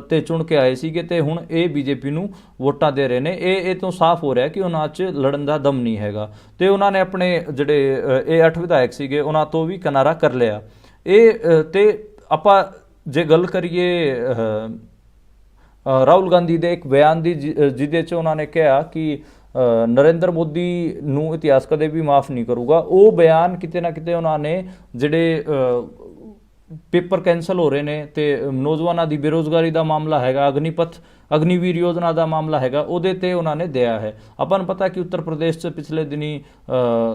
[SPEAKER 1] ਤੇ ਚੁਣ ਕੇ ਆਏ ਸੀਗੇ ਤੇ ਹੁਣ ਇਹ ਬੀਜੇਪੀ ਨੂੰ ਵੋਟਾਂ ਦੇ ਰਹੇ ਨੇ। ਇਹ ਤੋਂ ਸਾਫ਼ ਹੋ ਰਿਹਾ ਕਿ ਉਹਨਾਂ 'ਚ ਲੜਨ ਦਾ ਦਮ ਨਹੀਂ ਹੈਗਾ। ਤੇ ਉਹਨਾਂ ਨੇ ਆਪਣੇ ਜਿਹੜੇ ਇਹ 8 ਵਿਧਾਇਕ ਸੀਗੇ ਉਹਨਾਂ ਤੋਂ ਵੀ ਕਿਨਾਰਾ ਕਰ ਲਿਆ। ਤੇ ਆਪਾਂ ਜੇ ਗੱਲ ਕਰੀਏ ਰਾਹੁਲ ਗਾਂਧੀ ਦੇ ਇੱਕ ਬਿਆਨ ਦੀ ਜਿਹਦੇ 'ਚ ਉਹਨਾਂ ਨੇ ਕਿਹਾ ਕਿ ਨਰਿੰਦਰ ਮੋਦੀ ਨੂੰ ਇਤਿਹਾਸ ਕਦੇ ਵੀ ਮਾਫ ਨਹੀਂ ਕਰੂਗਾ, ਉਹ ਬਿਆਨ ਕਿਤੇ ਨਾ ਕਿਤੇ ਉਹਨਾਂ ਨੇ ਜਿਹੜੇ ਪੇਪਰ ਕੈਂਸਲ ਹੋ ਰਹੇ ਨੇ ਤੇ ਨੌਜਵਾਨਾਂ ਦੀ ਬੇਰੁਜ਼ਗਾਰੀ ਦਾ ਮਾਮਲਾ ਹੈਗਾ, ਅਗਨੀਵੀਰ ਯੋਜਨਾ ਦਾ ਮਾਮਲਾ ਹੈਗਾ, ਉਹਦੇ ਤੇ ਉਹਨਾਂ ਨੇ ਦਿਆ ਹੈ। ਆਪਾਂ ਨੂੰ ਪਤਾ ਕਿ ਉੱਤਰ ਪ੍ਰਦੇਸ਼ 'ਚ ਪਿਛਲੇ ਦਿਨੀ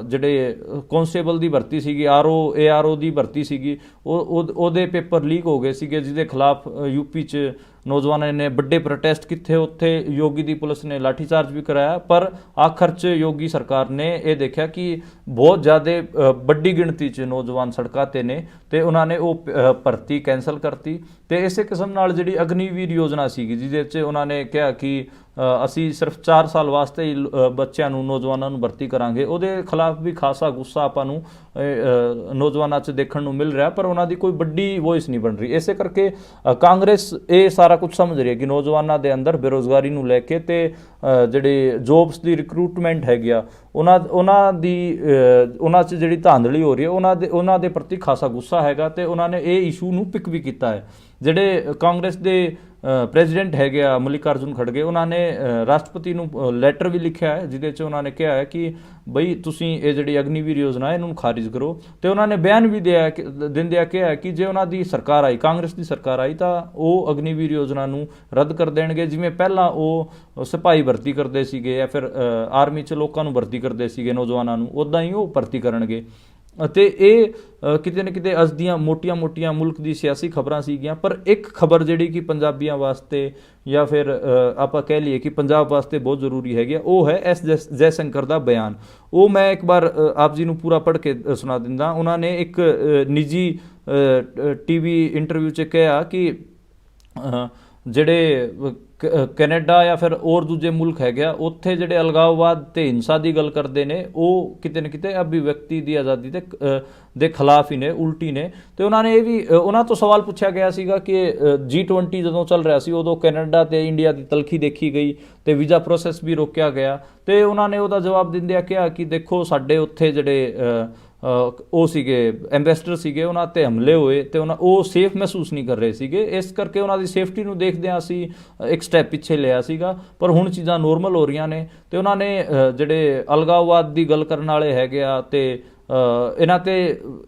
[SPEAKER 1] ਜਿਹੜੇ ਕੌਂਸਟੇਬਲ ਦੀ ਭਰਤੀ ਸੀਗੀ, ARO ਦੀ ਭਰਤੀ ਸੀਗੀ, ਉਹਦੇ ਪੇਪਰ ਲੀਕ ਹੋ ਗਏ ਸੀਗੇ ਜਿਹਦੇ ਖਿਲਾਫ UP 'ਚ ਨੌਜਵਾਨਾਂ ਨੇ ਵੱਡੇ ਪ੍ਰੋਟੈਸਟ ਕੀਤੇ। ਉੱਥੇ ਯੋਗੀ ਦੀ ਪੁਲਿਸ ਨੇ ਲਾਠੀਚਾਰਜ ਵੀ ਕਰਾਇਆ, ਪਰ ਆਖਰ 'ਚ ਯੋਗੀ ਸਰਕਾਰ ਨੇ ਇਹ ਦੇਖਿਆ ਕਿ ਬਹੁਤ ਜ਼ਿਆਦਾ ਵੱਡੀ ਗਿਣਤੀ 'ਚ ਨੌਜਵਾਨ ਸੜਕਾਂ 'ਤੇ ਨੇ ਤੇ ਉਹਨਾਂ ਨੇ ਉਹ ਭਰਤੀ ਕੈਂਸਲ ਕਰਤੀ। ਤੇ ਇਸੇ ਕਿਸਮ ਨਾਲ ਜਿਹੜੀ ਅਗਨੀਵੀਰ ਯੋਜਨਾ ਸੀਗੀ ਜਿਹਦੇ 'ਚ ਉਹਨਾਂ ਨੇ ਕਿਹਾ ਕਿ ਅਸੀਂ ਸਿਰਫ 4 ਸਾਲ ਵਾਸਤੇ ਹੀ ਬੱਚਿਆਂ ਨੂੰ, ਨੌਜਵਾਨਾਂ ਨੂੰ ਭਰਤੀ ਕਰਾਂਗੇ, ਉਹਦੇ ਖਿਲਾਫ ਵੀ ਖਾਸਾ ਗੁੱਸਾ ਆਪਾਂ ਨੂੰ ਨੌਜਵਾਨਾਂ 'ਚ ਦੇਖਣ ਨੂੰ ਮਿਲ ਰਿਹਾ, ਪਰ ਉਹਨਾਂ ਦੀ ਕੋਈ ਵੱਡੀ ਵੋਇਸ ਨਹੀਂ ਬਣ ਰਹੀ। ਇਸੇ ਕਰਕੇ ਕਾਂਗਰਸ ਇਹ ਸਾਰਾ ਕੁਝ ਸਮਝ ਰਹੀ ਹੈ ਕਿ ਨੌਜਵਾਨਾਂ ਦੇ ਅੰਦਰ ਬੇਰੁਜ਼ਗਾਰੀ ਨੂੰ ਲੈ ਕੇ ਤੇ ਜਿਹੜੇ ਜੋਬਸ ਦੀ ਰਿਕਰੂਟਮੈਂਟ ਹੈਗੀ ਆ ਉਹਨਾਂ 'ਚ ਜਿਹੜੀ ਧਾਂਦਲੀ ਹੋ ਰਹੀ ਹੈ ਉਹਨਾਂ ਦੇ ਪ੍ਰਤੀ ਖਾਸਾ ਗੁੱਸਾ ਹੈਗਾ ਤੇ ਉਹਨਾਂ ਨੇ ਇਹ ਇਸ਼ੂ ਨੂੰ ਪਿਕ ਵੀ ਕੀਤਾ ਹੈ। ਜਿਹੜੇ ਕਾਂਗਰਸ ਦੇ ਪ੍ਰੈਜ਼ੀਡੈਂਟ ਹੈਗੇ ਆ ਮਲਿਕਾਰਜੁਨ ਖੜਗੇ, ਉਹਨਾਂ ਨੇ ਰਾਸ਼ਟਰਪਤੀ ਨੂੰ ਲੈਟਰ ਵੀ ਲਿਖਿਆ ਹੈ ਜਿਹਦੇ 'ਚ ਉਹਨਾਂ ਨੇ ਕਿਹਾ ਹੈ ਕਿ ਬਈ ਤੁਸੀਂ ਇਹ ਜਿਹੜੀ ਅਗਨੀਵੀਰ ਯੋਜਨਾ ਹੈ ਇਹਨੂੰ ਖਾਰਿਜ ਕਰੋ। ਤੇ ਉਹਨਾਂ ਨੇ ਬਿਆਨ ਵੀ ਦਿੰਦਿਆਂ ਕਿਹਾ ਕਿ ਜੇ ਉਹਨਾਂ ਦੀ ਸਰਕਾਰ ਆਈ, ਕਾਂਗਰਸ ਦੀ ਸਰਕਾਰ ਆਈ, ਤਾਂ ਉਹ ਅਗਨੀਵੀਰ ਯੋਜਨਾ ਨੂੰ ਰੱਦ ਕਰ ਦੇਣਗੇ। ਜਿਵੇਂ ਪਹਿਲਾਂ ਉਹ ਸਿਪਾਹੀ ਭਰਤੀ ਕਰਦੇ ਸੀਗੇ ਜਾਂ ਫਿਰ ਆਰਮੀ 'ਚ ਲੋਕਾਂ ਨੂੰ ਭਰਤੀ ਕਰਦੇ ਸੀਗੇ ਨੌਜਵਾਨਾਂ ਨੂੰ, ਉੱਦਾਂ ਹੀ ਉਹ ਭਰਤੀ ਕਰਨਗੇ। ਅਤੇ ਇਹ ਕਿਤੇ ਨਾ ਕਿਤੇ ਅੱਜ ਦੀਆਂ ਮੋਟੀਆਂ ਮੁਲਕ ਦੀ ਸਿਆਸੀ ਖਬਰਾਂ ਸੀਗੀਆਂ, ਪਰ ਇੱਕ ਖਬਰ ਜਿਹੜੀ ਕਿ ਪੰਜਾਬੀਆਂ ਵਾਸਤੇ ਜਾਂ ਫਿਰ ਆਪਾਂ ਕਹਿ ਲਈਏ ਕਿ ਪੰਜਾਬ ਵਾਸਤੇ ਬਹੁਤ ਜ਼ਰੂਰੀ ਹੈਗੀ, ਉਹ ਹੈ S ਜੈਸ਼ੰਕਰ ਦਾ ਬਿਆਨ। ਉਹ ਮੈਂ ਇੱਕ ਵਾਰ ਆਪ ਜੀ ਨੂੰ ਪੂਰਾ ਪੜ੍ਹ ਕੇ ਸੁਣਾ ਦਿੰਦਾ। ਉਹਨਾਂ ਨੇ ਇੱਕ ਨਿੱਜੀ TV ਇੰਟਰਵਿਊ 'ਚ ਕਿਹਾ ਕਿ ਜਿਹੜੇ ਕੈਨੇਡਾ ਜਾਂ ਫਿਰ ਹੋਰ ਦੂਜੇ ਮੁਲਕ ਹੈਗੇ ਆ, ਉੱਥੇ ਜਿਹੜੇ ਅਲਗਾਵਵਾਦ ਤੇ ਹਿੰਸਾ ਦੀ ਗੱਲ ਕਰਦੇ ਨੇ ਉਹ ਕਿਤੇ ਨਾ ਕਿਤੇ ਅਭਿਵਿਅਕਤੀ ਦੀ ਆਜ਼ਾਦੀ ਦੇ ਖਿਲਾਫ ਹੀ ਨੇ, ਉਲਟੀ ਨੇ। ਤੇ ਉਹਨਾਂ ਨੇ ਇਹ ਵੀ, ਉਹਨਾਂ ਤੋਂ ਸਵਾਲ ਪੁੱਛਿਆ ਗਿਆ ਸੀਗਾ ਕਿ G20 ਜਦੋਂ ਚੱਲ ਰਿਹਾ ਸੀ ਉਦੋਂ ਕੈਨੇਡਾ ਤੇ ਇੰਡੀਆ ਦੀ ਤਲਖੀ ਦੇਖੀ ਗਈ ਤੇ ਵੀਜ਼ਾ ਪ੍ਰੋਸੈਸ ਵੀ ਰੋਕਿਆ ਗਿਆ। ਤੇ ਉਹਨਾਂ ਨੇ ਉਹਦਾ ਜਵਾਬ ਦਿੰਦਿਆਂ ਕਿਹਾ ਕਿ ਦੇਖੋ ਸਾਡੇ ਉੱਥੇ ਜਿਹੜੇ ਉਹ ਸੀਗੇ ਐਂਬੈਸਡਰ ਸੀਗੇ, ਉਹਨਾਂ 'ਤੇ ਹਮਲੇ ਹੋਏ ਤੇ ਉਹ ਸੇਫ ਮਹਿਸੂਸ ਨਹੀਂ ਕਰ ਰਹੇ ਸੀਗੇ, ਇਸ ਕਰਕੇ ਉਹਨਾਂ ਦੀ ਸੇਫਟੀ ਨੂੰ ਦੇਖਦਿਆਂ ਅਸੀਂ ਇੱਕ ਸਟੈਪ ਪਿੱਛੇ ਲਿਆ ਸੀਗਾ, ਪਰ ਹੁਣ ਚੀਜ਼ਾਂ ਨੋਰਮਲ ਹੋ ਰਹੀਆਂ ਨੇ। ਤੇ ਉਹਨਾਂ ਨੇ ਜਿਹੜੇ ਅਲਗਾਵਵਾਦ ਦੀ ਗੱਲ ਕਰਨ ਵਾਲੇ ਹੈਗੇ ਆ ਤੇ ਇਹਨਾਂ ਤੇ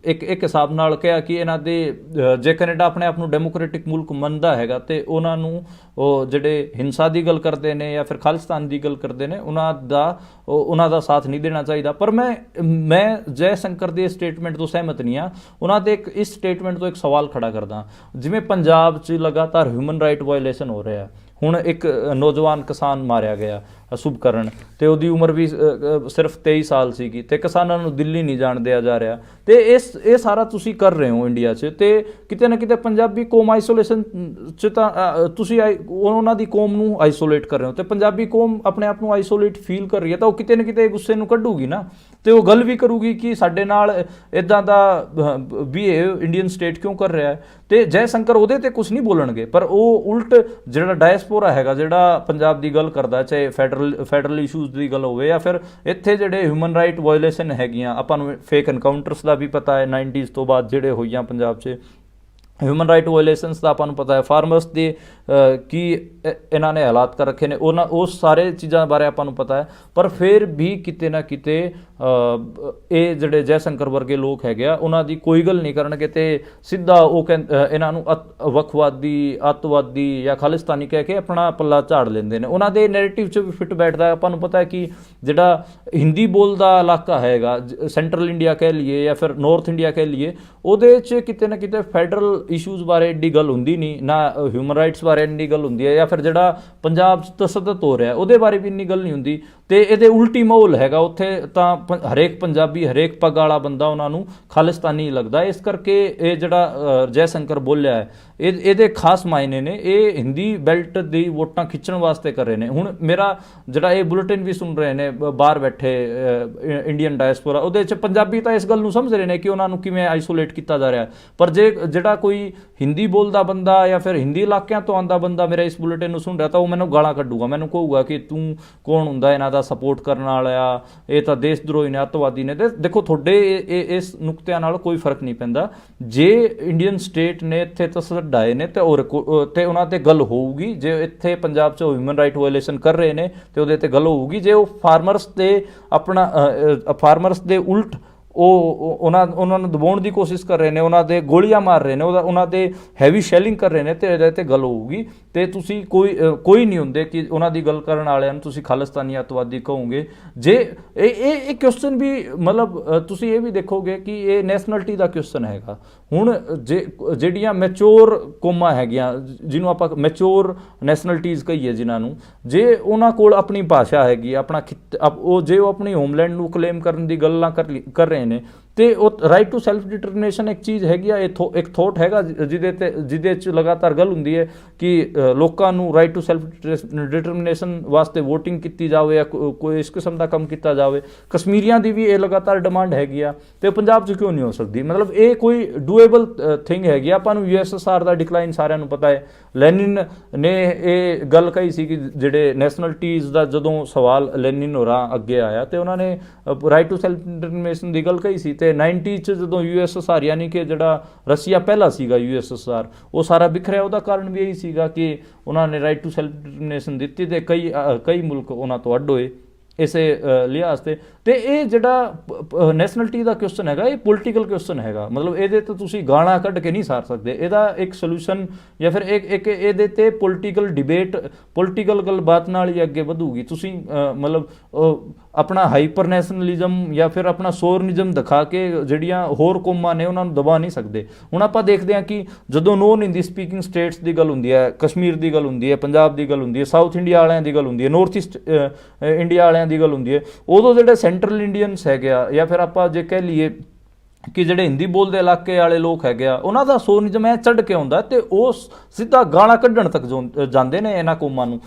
[SPEAKER 1] ਇੱਕ ਹਿਸਾਬ ਨਾਲ ਕਿਹਾ ਕਿ ਇਹਨਾਂ ਦੇ ਜੇ ਕੈਨੇਡਾ ਆਪਣੇ ਆਪ ਨੂੰ ਡੈਮੋਕ੍ਰੈਟਿਕ ਮੁਲਕ ਮੰਨਦਾ ਹੈਗਾ ਤੇ ਉਹਨਾਂ ਨੂੰ ਉਹ ਜਿਹੜੇ ਹਿੰਸਾ ਦੀ ਗੱਲ ਕਰਦੇ ਨੇ ਜਾਂ ਫਿਰ ਖਾਲਿਸਤਾਨ ਦੀ ਗੱਲ ਕਰਦੇ ਨੇ ਉਹਨਾਂ ਦਾ ਉਹਨਾਂ ਦਾ ਸਾਥ ਨਹੀਂ ਦੇਣਾ ਚਾਹੀਦਾ। ਪਰ ਮੈਂ ਜੈ ਸ਼ੰਕਰ ਦੇ ਸਟੇਟਮੈਂਟ ਤੋਂ ਸਹਿਮਤ ਨਹੀਂ ਆ। ਉਹਨਾਂ ਦੇ ਇੱਕ ਇਸ ਸਟੇਟਮੈਂਟ ਤੋਂ ਇੱਕ ਸਵਾਲ ਖੜਾ ਕਰਦਾ, ਜਿਵੇਂ ਪੰਜਾਬ 'ਚ ਲਗਾਤਾਰ ਹਿਊਮਨ ਰਾਈਟ ਵਾਇਲੇਸ਼ਨ ਹੋ ਰਿਹਾ। ਹੁਣ ਇੱਕ ਨੌਜਵਾਨ ਕਿਸਾਨ ਮਾਰਿਆ ਗਿਆ ਸ਼ੁਭਕਰਨ, ਤੇ ਉਹਦੀ ਉਮਰ ਵੀ ਸਿਰਫ 23 ਸਾਲ ਸੀਗੀ, ਤੇ ਕਿਸਾਨਾਂ ਨੂੰ ਦਿੱਲੀ ਨਹੀਂ ਜਾਣ ਦਿਆ ਜਾ ਰਿਹਾ। ਤੇ ਇਹ ਸਾਰਾ ਤੁਸੀਂ ਕਰ ਰਹੇ ਹੋ ਇੰਡੀਆ 'ਚ, ਤੇ ਕਿਤੇ ਨਾ ਕਿਤੇ ਪੰਜਾਬੀ ਕੌਮ ਆਈਸੋਲੇਸ਼ਨ 'ਚ ਤਾਂ ਤੁਸੀਂ ਉਹਨਾਂ ਦੀ ਕੌਮ ਨੂੰ ਆਈਸੋਲੇਟ ਕਰ ਰਹੇ ਹੋ, ਤੇ ਪੰਜਾਬੀ ਕੌਮ ਆਪਣੇ ਆਪ ਨੂੰ ਆਈਸੋਲੇਟ ਫੀਲ ਕਰ ਰਹੀ ਹੈ, ਤਾਂ ਉਹ ਕਿਤੇ ਨਾ ਕਿਤੇ ਗੁੱਸੇ ਨੂੰ ਕੱਢੂਗੀ ਨਾ, ਤੇ ਉਹ ਗੱਲ ਵੀ ਕਰੂਗੀ ਕਿ ਸਾਡੇ ਨਾਲ ਇਦਾਂ ਦਾ ਬਿਹੇਵ ਇੰਡੀਅਨ ਸਟੇਟ ਕਿਉਂ ਕਰ ਰਿਹਾ ਹੈ। ਤੇ ਜੈ ਸ਼ੰਕਰ ਉਹਦੇ ਤੇ ਕੁਝ ਨਹੀਂ ਬੋਲਣਗੇ, ਪਰ ਉਹ ਉਲਟ ਜਿਹੜਾ ਡਾਇਸਪੋਰਾ ਹੈਗਾ, ਜਿਹੜਾ ਪੰਜਾਬ ਦੀ ਗੱਲ ਕਰਦਾ, ਚਾਹੇ ਫੈਡਰਲ ਇਸ਼ੂਜ਼ ਦੀ ਗੱਲ ਹੋਵੇ ਜਾਂ ਫਿਰ ਇੱਥੇ ਜਿਹੜੇ ਹਿਊਮਨ ਰਾਈਟ ਵਾਇਲੇਸ਼ਨ ਹੈਗੀਆਂ, ਆਪਾਂ ਨੂੰ ਫੇਕ ਐਨਕਾਊਂਟਰਸ ਦਾ ਵੀ ਪਤਾ ਹੈ 90s ਤੋਂ ਬਾਅਦ ਜਿਹੜੇ ਹੋਈਆਂ ਪੰਜਾਬ 'ਚ, ਹਿਊਮਨ ਰਾਈਟ ਵਾਇਲੇਸ਼ਨਸ ਦਾ ਆਪਾਂ ਨੂੰ ਪਤਾ ਹੈ, ਫਾਰਮਰਸ ਦੇ ਕੀ ਇਹਨਾਂ ਨੇ ਹਾਲਾਤ ਕਰ ਰੱਖੇ ਨੇ, ਉਸ ਸਾਰੇ ਚੀਜ਼ਾਂ ਬਾਰੇ ਆਪਾਂ ਨੂੰ ਪਤਾ ਹੈ। ਪਰ ਫਿਰ ਵੀ ਕਿਤੇ ਨਾ ਕਿਤੇ ਇਹ ਜਿਹੜੇ ਜੈ ਸ਼ੰਕਰ ਵਰਗੇ ਲੋਕ ਹੈਗੇ ਆ, ਉਹਨਾਂ ਦੀ ਕੋਈ ਗੱਲ ਨਹੀਂ ਕਰਨਗੇ, ਤੇ ਸਿੱਧਾ ਉਹ ਇਹਨਾਂ ਨੂੰ ਵੱਖਵਾਦੀ, ਅੱਤਵਾਦੀ ਜਾਂ ਖਾਲਿਸਤਾਨੀ ਕਹਿ ਕੇ ਆਪਣਾ ਪੱਲਾ ਝਾੜ ਲੈਂਦੇ ਨੇ। ਉਹਨਾਂ ਦੇ ਨੈਰੇਟਿਵ 'ਚ ਵੀ ਫਿੱਟ ਬੈਠਦਾ। ਆਪਾਂ ਨੂੰ ਪਤਾ ਹੈ ਕਿ ਜਿਹੜਾ ਹਿੰਦੀ ਬੋਲਦਾ ਇਲਾਕਾ ਹੈਗਾ, ਸੈਂਟਰਲ ਇੰਡੀਆ ਕਹਿ ਲਈਏ ਜਾਂ ਫਿਰ ਨਾਰਥ ਇੰਡੀਆ ਕਹਿ ਲਈਏ, ਉਹਦੇ 'ਚ ਕਿਤੇ ਨਾ ਕਿਤੇ ਫੈਡਰਲ ਇਸ਼ੂਜ਼ ਬਾਰੇ ਐਡੀ ਗੱਲ ਹੁੰਦੀ ਨਹੀਂ, ਨਾ ਹਿਊਮਨ ਰਾਈਟਸ ਬਾਰੇ ਇੰਨੀ ਗੱਲ ਹੁੰਦੀ ਹੈ, ਜਾਂ ਫਿਰ ਜਿਹੜਾ ਪੰਜਾਬ 'ਚ ਤਸ਼ੱਦਦ ਹੋ ਰਿਹਾ ਉਹਦੇ ਬਾਰੇ ਵੀ ਇੰਨੀ ਗੱਲ ਨਹੀਂ ਹੁੰਦੀ। ਤੇ ਇਹਦੇ ਉਲਟੀ ਮਾਹੌਲ ਹੈਗਾ ਉੱਥੇ, ਤਾਂ ਹਰੇਕ ਪੰਜਾਬੀ, ਹਰੇਕ ਪੱਗ ਵਾਲਾ ਬੰਦਾ ਉਹਨਾਂ ਨੂੰ ਖਾਲਿਸਤਾਨੀ ਲੱਗਦਾ। ਇਸ ਕਰਕੇ ਇਹ ਜਿਹੜਾ ਜੈ ਸ਼ੰਕਰ ਬੋਲਿਆ ਹੈ, ਇਹਦੇ ਖਾਸ ਮਾਇਨੇ ਨੇ। ਇਹ ਹਿੰਦੀ ਬੈਲਟ ਦੀ ਵੋਟਾਂ ਖਿੱਚਣ ਵਾਸਤੇ ਕਰ ਰਹੇ ਨੇ। ਹੁਣ ਮੇਰਾ ਜਿਹੜਾ ਇਹ ਬੁਲੇਟਿਨ ਵੀ ਸੁਣ ਰਹੇ ਨੇ ਬਾਹਰ ਬੈਠੇ ਇੰਡੀਅਨ ਡਾਇਸਪੋਰਾ, ਉਹਦੇ 'ਚ ਪੰਜਾਬੀ ਤਾਂ ਇਸ ਗੱਲ ਨੂੰ ਸਮਝ ਰਹੇ ਨੇ ਕਿ ਉਹਨਾਂ ਨੂੰ ਕਿਵੇਂ ਆਈਸੋਲੇਟ ਕੀਤਾ ਜਾ ਰਿਹਾ। ਪਰ ਜਿਹੜਾ ਕੋਈ ਹਿੰਦੀ ਬੋਲਦਾ ਬੰਦਾ ਜਾਂ ਫਿਰ ਹਿੰਦੀ ਇਲਾਕਿਆਂ ਤੋਂ ਆਉਂਦਾ ਬੰਦਾ ਮੇਰਾ ਇਸ ਬੁਲੇਟਿਨ ਨੂੰ ਸੁਣ ਰਿਹਾ, ਤਾਂ ਉਹ ਮੈਨੂੰ ਗਾਲਾਂ ਕੱਢੂਗਾ, ਮੈਨੂੰ ਕਹੂਗਾ ਕਿ ਤੂੰ ਕੌਣ ਹੁੰਦਾ ਇਹਨਾਂ ਦਾ ਸਪੋਰਟ ਕਰਨ ਵਾਲਾ, ਇਹ ਤਾਂ ਦੇਸ਼ ਦਰੋਹੀ ਨੇ, ਅੱਤਵਾਦੀ ਨੇ। ਤੇ ਦੇਖੋ, ਤੁਹਾਡੇ ਇਸ ਨੁਕਤਿਆਂ ਨਾਲ ਕੋਈ ਫਰਕ ਨਹੀਂ ਪੈਂਦਾ। ਜੇ ਇੰਡੀਅਨ ਸਟੇਟ ਨੇ ਇੱਥੇ ਤਸੱਦਾਏ ਨੇ ਤੇ ਉਹਨਾਂ ਤੇ ਗੱਲ ਹੋਊਗੀ। ਜੇ ਇੱਥੇ ਪੰਜਾਬ 'ਚ ਹਿਊਮਨ ਰਾਈਟ ਵਾਇਲੇਸ਼ਨ ਕਰ ਰਹੇ ਨੇ ਤੇ ਉਹਦੇ ਤੇ ਗੱਲ ਹੋਊਗੀ। ਜੇ ਉਹ ਫਾਰਮਰਸ ਦੇ ਉਲਟ ਉਹਨਾਂ ਨੂੰ ਦਬਾਉਣ ਦੀ ਕੋਸ਼ਿਸ਼ ਕਰ ਰਹੇ ਨੇ, ਉਹਨਾਂ ਦੇ ਗੋਲੀਆਂ ਮਾਰ ਰਹੇ ਨੇ, ਉਹਨਾਂ ਦੇ ਹੈਵੀ ਸ਼ੈਲਿੰਗ ਕਰ ਰਹੇ ਨੇ, ਤੇ ਇਹਦੇ ਤੇ ਗੱਲ ਹੋਊਗੀ। ਤੇ ਤੁਸੀਂ ਕੋਈ ਨਹੀਂ ਹੁੰਦੇ ਕਿ ਉਹਨਾਂ ਦੀ ਗੱਲ ਕਰਨ ਵਾਲਿਆਂ ਨੂੰ ਤੁਸੀਂ ਖਾਲਿਸਤਾਨੀ ਅੱਤਵਾਦੀ ਕਹੋਗੇ। ਜੇ ਇਹ ਕੁਐਸਚਨ ਵੀ ਮਤਲਬ ਤੁਸੀਂ ਇਹ ਵੀ ਦੇਖੋਗੇ ਕਿ ਇਹ ਨੈਸ਼ਨਲਿਟੀ ਦਾ ਕੁਐਸਚਨ ਹੈਗਾ। ਹੁਣ ਜਿਹੜੀਆਂ ਮੈਚੋਰ ਕੌਮਾਂ ਹੈਗੀਆਂ, ਜਿਹਨੂੰ ਆਪਾਂ ਮੈਚੋਰ ਨੈਸ਼ਨਲਿਟੀਜ਼ ਕਹੀਏ, ਜਿਨ੍ਹਾਂ ਨੂੰ, ਜੇ ਉਹਨਾਂ ਕੋਲ ਆਪਣੀ ਭਾਸ਼ਾ ਹੈਗੀ, ਆਪਣਾ ਜੇ ਉਹ ਆਪਣੀ ਹੋਮਲੈਂਡ ਨੂੰ ਕਲੇਮ ਕਰਨ ਦੀ ਗੱਲਾਂ ਕਰ ਰਹੇ ਨੇ, ਤੇ ਉਹ ਰਾਈਟ ਟੂ ਸੈਲਫ ਡਿਟਰਮੀਨੇਸ਼ਨ ਇੱਕ ਚੀਜ਼ ਹੈਗੀ ਆ, ਇੱਕ ਥੋਟ ਹੈਗਾ ਜਿਹਦੇ 'ਚ ਲਗਾਤਾਰ ਗੱਲ ਹੁੰਦੀ ਹੈ ਕਿ ਲੋਕਾਂ ਨੂੰ ਰਾਈਟ ਟੂ ਸੈਲਫ ਡਿਟਰਮੀਨੇਸ਼ਨ ਵਾਸਤੇ ਵੋਟਿੰਗ ਕੀਤੀ ਜਾਵੇ ਜਾਂ ਕੋਈ ਇਸ ਕਿਸਮ ਦਾ ਕੰਮ ਕੀਤਾ ਜਾਵੇ। ਕਸ਼ਮੀਰੀਆਂ ਦੀ ਵੀ ਇਹ ਲਗਾਤਾਰ ਡਿਮਾਂਡ ਹੈਗੀ ਆ, ਤੇ ਪੰਜਾਬ 'ਚ ਕਿਉਂ ਨਹੀਂ ਹੋ ਸਕਦੀ? ਮਤਲਬ ਇਹ ਕੋਈ ਡੂਏਬਲ ਥਿੰਗ ਹੈਗੀ। ਆਪਾਂ ਨੂੰ USSR ਦਾ ਡਿਕਲਾਈਨ ਸਾਰਿਆਂ ਨੂੰ ਪਤਾ ਹੈ। ਲੈਨਿਨ ਨੇ ਇਹ ਗੱਲ ਕਹੀ ਸੀ ਕਿ ਜਿਹੜੇ ਨੈਸ਼ਨਲਿਟੀਜ਼ ਦਾ ਜਦੋਂ ਸਵਾਲ ਲੈਨਿਨ ਹੋਰਾਂ ਅੱਗੇ ਆਇਆ, ਤੇ ਉਹਨਾਂ ਨੇ ਰਾਈਟ ਟੂ ਸੈਲਫ ਡਿਟਰਮੀਨੇਸ਼ਨ ਦੀ ਗੱਲ ਕਹੀ ਸੀ। ਤੇ 90 'ਚ ਜਦੋਂ USSR, ਯਾਨੀ ਕਿ ਜਿਹੜਾ ਰਸ਼ੀਆ ਪਹਿਲਾ ਸੀਗਾ USSR, ਉਹ ਸਾਰਾ ਵਿਖਰਿਆ, ਉਹਦਾ ਕਾਰਨ ਵੀ ਇਹੀ ਸੀਗਾ ਕਿ ਉਹਨਾਂ ਨੇ ਰਾਈਟ ਟੂ ਸੈਲਫ ਡਿਟਰਮੀਨੇਸ਼ਨ ਦਿੱਤੀ, ਤੇ ਕਈ ਮੁਲਕ ਉਹਨਾਂ ਤੋਂ ਅੱਡ ਹੋਏ ਇਸੇ ਲਿਹਾਜ਼ ਤੇ। ਤੇ ਇਹ ਜਿਹੜਾ ਨੈਸ਼ਨਲਿਟੀ ਦਾ ਕੁਐਸਚਨ ਹੈਗਾ, ਇਹ ਪੋਲੀਟੀਕਲ ਕੁਐਸਚਨ ਹੈਗਾ। ਮਤਲਬ ਇਹਦੇ ਤੋਂ ਤੁਸੀਂ ਗਾਲਾਂ ਕੱਢ ਕੇ ਨਹੀਂ ਸਾਰ ਸਕਦੇ। ਇਹਦਾ ਇੱਕ ਸੋਲੂਸ਼ਨ ਜਾਂ ਫਿਰ ਇੱਕ ਇਹਦੇ ਤੇ ਪੋਲੀਟੀਕਲ ਡਿਬੇਟ, ਪੋਲੀਟੀਕਲ ਗੱਲਬਾਤ ਨਾਲ ਹੀ ਅੱਗੇ ਵਧੂਗੀ। ਤੁਸੀਂ ਮਤਲਬ ਆਪਣਾ ਹਾਈਪਰ ਨੈਸ਼ਨਲਿਜ਼ਮ ਜਾਂ ਫਿਰ ਆਪਣਾ ਸੋਰਨਿਜ਼ਮ ਦਿਖਾ ਕੇ ਜਿਹੜੀਆਂ ਹੋਰ ਕੌਮਾਂ ਨੇ ਉਹਨਾਂ ਨੂੰ ਦਬਾ ਨਹੀਂ ਸਕਦੇ। ਹੁਣ ਆਪਾਂ ਦੇਖਦੇ ਹਾਂ ਕਿ ਜਦੋਂ ਨੋਨ ਹਿੰਦੀ ਸਪੀਕਿੰਗ ਸਟੇਟਸ ਦੀ ਗੱਲ ਹੁੰਦੀ ਹੈ, ਕਸ਼ਮੀਰ ਦੀ ਗੱਲ ਹੁੰਦੀ ਹੈ, ਪੰਜਾਬ ਦੀ ਗੱਲ ਹੁੰਦੀ ਹੈ, ਸਾਊਥ ਇੰਡੀਆ ਵਾਲਿਆਂ ਦੀ ਗੱਲ ਹੁੰਦੀ ਹੈ, ਨਾਰਥ ਈਸਟ ਇੰਡੀਆ ਵਾਲਿਆਂ ਦੀ ਗੱਲ ਹੁੰਦੀ ਹੈ, ਉਦੋਂ ਜਿਹੜੇ ਸੈਂਟਰਲ ਇੰਡੀਅਨਸ ਹੈਗੇ ਆ, ਜਾਂ ਫਿਰ ਆਪਾਂ ਜੇ ਕਹਿ ਲਈਏ ਕਿ ਜਿਹੜੇ ਹਿੰਦੀ ਬੋਲਦੇ ਇਲਾਕੇ ਵਾਲੇ ਲੋਕ ਹੈਗੇ ਆ, ਉਹਨਾਂ ਦਾ ਸੋਰਨਿਜ਼ਮ ਐ ਚੜ੍ਹ ਕੇ ਆਉਂਦਾ, ਤੇ ਉਹ ਸਿੱਧਾ ਗਾਲਾਂ ਕੱਢਣ ਤੱਕ ਜਾਂਦੇ ਨੇ ਇਹਨਾਂ ਕੌਮਾਂ ਨੂੰ।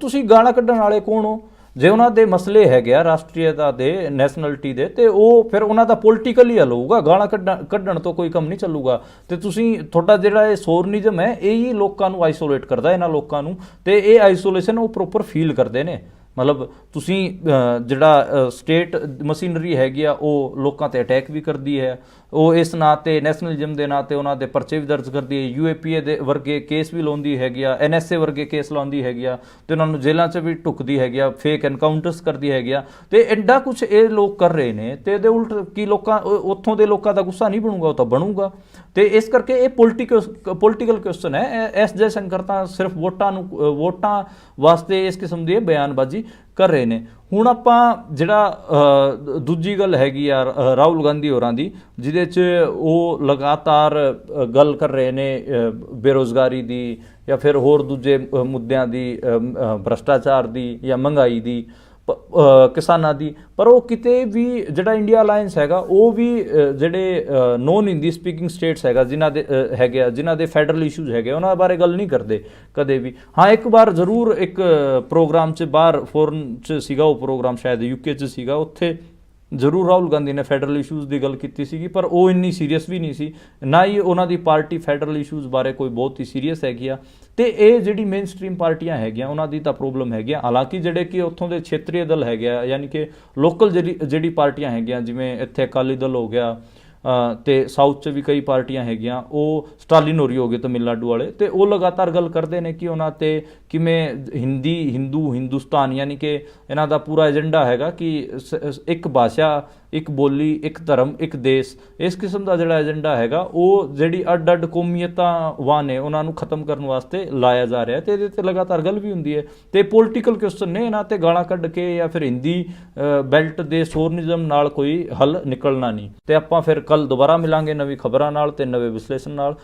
[SPEAKER 1] ਤੁਸੀਂ ਗਾਲਾਂ ਕੱਢਣ ਵਾਲੇ ਕੌਣ ਹੋ? ਜੇ ਉਹਨਾਂ ਦੇ ਮਸਲੇ ਹੈਗੇ ਆ ਰਾਸ਼ਟਰੀਅਤਾ ਦੇ, ਨੈਸ਼ਨਲਿਟੀ ਦੇ, ਤੇ ਉਹ ਫਿਰ ਉਹਨਾਂ ਦਾ ਪੋਲੀਟੀਕਲ ਹੀ ਹੱਲ ਹੋਊਗਾ। ਗਾਲਾਂ ਕੱਢਣ ਤੋਂ ਕੋਈ ਕੰਮ ਨਹੀਂ ਚੱਲੂਗਾ। ਤੇ ਤੁਹਾਡਾ ਜਿਹੜਾ ਇਹ ਸੋਰਨਿਜ਼ਮ ਹੈ, ਇਹ ਹੀ ਲੋਕਾਂ ਨੂੰ ਆਈਸੋਲੇਟ ਕਰਦਾ, ਇਹਨਾਂ ਲੋਕਾਂ ਨੂੰ। ਤੇ ਇਹ ਆਈਸੋਲੇਸ਼ਨ ਉਹ ਪ੍ਰੋਪਰ ਫੀਲ ਕਰਦੇ ਨੇ। ਮਤਲਬ ਤੁਸੀਂ ਜਿਹੜਾ ਸਟੇਟ ਮਸ਼ੀਨਰੀ ਹੈਗੀ ਆ, ਉਹ ਲੋਕਾਂ ਤੇ ਅਟੈਕ ਵੀ ਕਰਦੀ ਹੈ। ਉਹ ਇਸ ਨਾਂ 'ਤੇ, ਨੈਸ਼ਨਲਿਜ਼ਮ ਦੇ ਨਾਂ 'ਤੇ ਉਹਨਾਂ ਦੇ ਪਰਚੇ ਵੀ ਦਰਜ ਕਰਦੀ ਹੈ। UAPA ਦੇ ਵਰਗੇ ਕੇਸ ਵੀ ਲਾਉਂਦੀ ਹੈਗੀ ਆ, NSA ਵਰਗੇ ਕੇਸ ਲਾਉਂਦੀ ਹੈਗੀ ਆ, ਤੇ ਉਹਨਾਂ ਨੂੰ ਜੇਲ੍ਹਾਂ 'ਚ ਵੀ ਢੁੱਕਦੀ ਹੈਗੀ ਆ, ਫੇਕ ਐਨਕਾਊਂਟਰਸ ਕਰਦੀ ਹੈਗੀ ਆ। ਤੇ ਐਡਾ ਕੁਛ ਇਹ ਲੋਕ ਕਰ ਰਹੇ ਨੇ, ਤੇ ਇਹਦੇ ਉਲਟ ਕੀ ਉੱਥੋਂ ਦੇ ਲੋਕਾਂ ਦਾ ਗੁੱਸਾ ਨਹੀਂ ਬਣੂਗਾ? ਉਹ ਤਾਂ ਬਣੂਗਾ। ਤੇ ਇਸ ਕਰਕੇ ਇਹ ਪੋਲੀਟੀਕਲ ਕੁਐਸਚਨ ਹੈ। ਜੈ ਸ਼ੰਕਰ ਤਾਂ ਸਿਰਫ ਵੋਟਾਂ ਵਾਸਤੇ ਇਸ ਕਿਸਮ ਦੀ ਬਿਆਨਬਾਜ਼ੀ ਕਰ ਰਹੇ ਨੇ। ਹੁਣ ਆਪਾਂ ਜਿਹੜਾ ਦੂਜੀ ਗੱਲ ਹੈਗੀ ਆ ਰਾਹੁਲ ਗਾਂਧੀ ਹੋਰਾਂ ਦੀ, ਜਿਹਦੇ 'ਚ ਉਹ ਲਗਾਤਾਰ ਗੱਲ ਕਰ ਰਹੇ ਨੇ ਬੇਰੁਜ਼ਗਾਰੀ ਦੀ ਜਾਂ ਫਿਰ ਹੋਰ ਦੂਜੇ ਮੁੱਦਿਆਂ ਦੀ, ਭ੍ਰਸ਼ਟਾਚਾਰ ਦੀ ਜਾਂ ਮਹਿੰਗਾਈ ਦੀ, ਕਿਸਾਨਾਂ ਦੀ। ਪਰ ਉਹ ਕਿਤੇ ਵੀ ਜਿਹੜਾ ਇੰਡੀਆ ਅਲਾਇੰਸ ਹੈਗਾ ਉਹ ਵੀ ਜਿਹੜੇ ਨੋਨ ਹਿੰਦੀ ਸਪੀਕਿੰਗ ਸਟੇਟਸ ਹੈਗਾ ਜਿਨ੍ਹਾਂ ਦੇ ਹੈਗੇ ਆ, ਜਿਨ੍ਹਾਂ ਦੇ ਫੈਡਰਲ ਇਸ਼ੂਜ਼ ਹੈਗੇ, ਉਹਨਾਂ ਬਾਰੇ ਗੱਲ ਨਹੀਂ ਕਰਦੇ ਕਦੇ ਵੀ। ਹਾਂ, ਇੱਕ ਵਾਰ ਜ਼ਰੂਰ ਇੱਕ ਪ੍ਰੋਗਰਾਮ 'ਚ ਬਾਹਰ ਫੋਰਨ 'ਚ ਸੀਗਾ ਉਹ ਪ੍ਰੋਗਰਾਮ, ਸ਼ਾਇਦ UK 'ਚ ਸੀਗਾ, ਉੱਥੇ ਜ਼ਰੂਰ ਰਾਹੁਲ ਗਾਂਧੀ ਨੇ ਫੈਡਰਲ ਇਸ਼ੂਜ਼ ਦੀ ਗੱਲ ਕੀਤੀ ਸੀਗੀ, ਪਰ ਉਹ ਇੰਨੀ ਸੀਰੀਅਸ ਵੀ ਨਹੀਂ ਸੀ, ਨਾ ਹੀ ਉਹਨਾਂ ਦੀ ਪਾਰਟੀ ਫੈਡਰਲ ਇਸ਼ੂਜ਼ ਬਾਰੇ ਕੋਈ ਬਹੁਤ ਹੀ ਸੀਰੀਅਸ ਹੈਗੀ ਆ। ਤੇ ਇਹ ਜਿਹੜੀ ਮੇਨ ਸਟ੍ਰੀਮ ਪਾਰਟੀਆਂ ਹੈਗੀਆਂ ਉਹਨਾਂ ਦੀ ਤਾਂ ਪ੍ਰੋਬਲਮ ਹੈਗੀ ਆ। ਹਾਲਾਂਕਿ ਜਿਹੜੇ ਕਿ ਉੱਥੋਂ ਦੇ ਖੇਤਰੀ ਦਲ ਹੈਗੇ ਆ, ਯਾਨੀ ਕਿ ਲੋਕਲ ਜਿਹੜੀ ਪਾਰਟੀਆਂ ਹੈਗੀਆਂ, ਜਿਵੇਂ ਇੱਥੇ ਅਕਾਲੀ ਦਲ ਹੋ ਗਿਆ, ਤੇ ਸਾਊਥ 'ਚ ਵੀ ਕਈ ਪਾਰਟੀਆਂ ਹੈਗੀਆਂ, ਉਹ ਸਟਾਲਿਨ ਹੋਰੀ ਹੋ ਗਏ ਤਮਿਲਨਾਡੂ ਵਾਲੇ, ਤੇ ਉਹ ਲਗਾਤਾਰ ਗੱਲ ਕਰਦੇ ਨੇ ਕਿ ਉਹਨਾਂ 'ਤੇ ਕਿਵੇਂ ਹਿੰਦੁਸਤਾਨ, ਯਾਨੀ ਕਿ ਇਹਨਾਂ ਦਾ ਪੂਰਾ ਏਜੰਡਾ ਹੈਗਾ ਕਿ ਇੱਕ ਭਾਸ਼ਾ, ਇੱਕ ਬੋਲੀ, ਇੱਕ ਧਰਮ, ਇੱਕ ਦੇਸ਼, ਇਸ ਕਿਸਮ ਦਾ ਜਿਹੜਾ ਏਜੰਡਾ ਹੈਗਾ ਉਹ ਜਿਹੜੀ ਅੱਡ ਕੌਮੀਅਤਾਂ ਨੇ ਉਹਨਾਂ ਨੂੰ ਖਤਮ ਕਰਨ ਵਾਸਤੇ ਲਾਇਆ ਜਾ ਰਿਹਾ। ਤੇ ਇਹਦੇ 'ਤੇ ਲਗਾਤਾਰ ਗੱਲ ਵੀ ਹੁੰਦੀ ਹੈ, ਤੇ ਪੋਲੀਟੀਕਲ ਕੁਐਸਚਨ ਨੇ, ਇਹਨਾਂ 'ਤੇ ਗਾਲਾਂ ਕੱਢ ਕੇ ਜਾਂ ਫਿਰ ਹਿੰਦੀ ਬੈਲਟ ਦੇ ਸ਼ੋਰਨਿਜ਼ਮ ਨਾਲ ਕੋਈ ਹੱਲ ਨਿਕਲਣਾ ਨਹੀਂ। ਤੇ ਆਪਾਂ ਫਿਰ ਕੱਲ ਦੁਬਾਰਾ ਮਿਲਾਂਗੇ ਨਵੀਂ ਖਬਰਾਂ ਨਾਲ ਤੇ ਨਵੇਂ ਵਿਸ਼ਲੇਸ਼ਣ ਨਾਲ।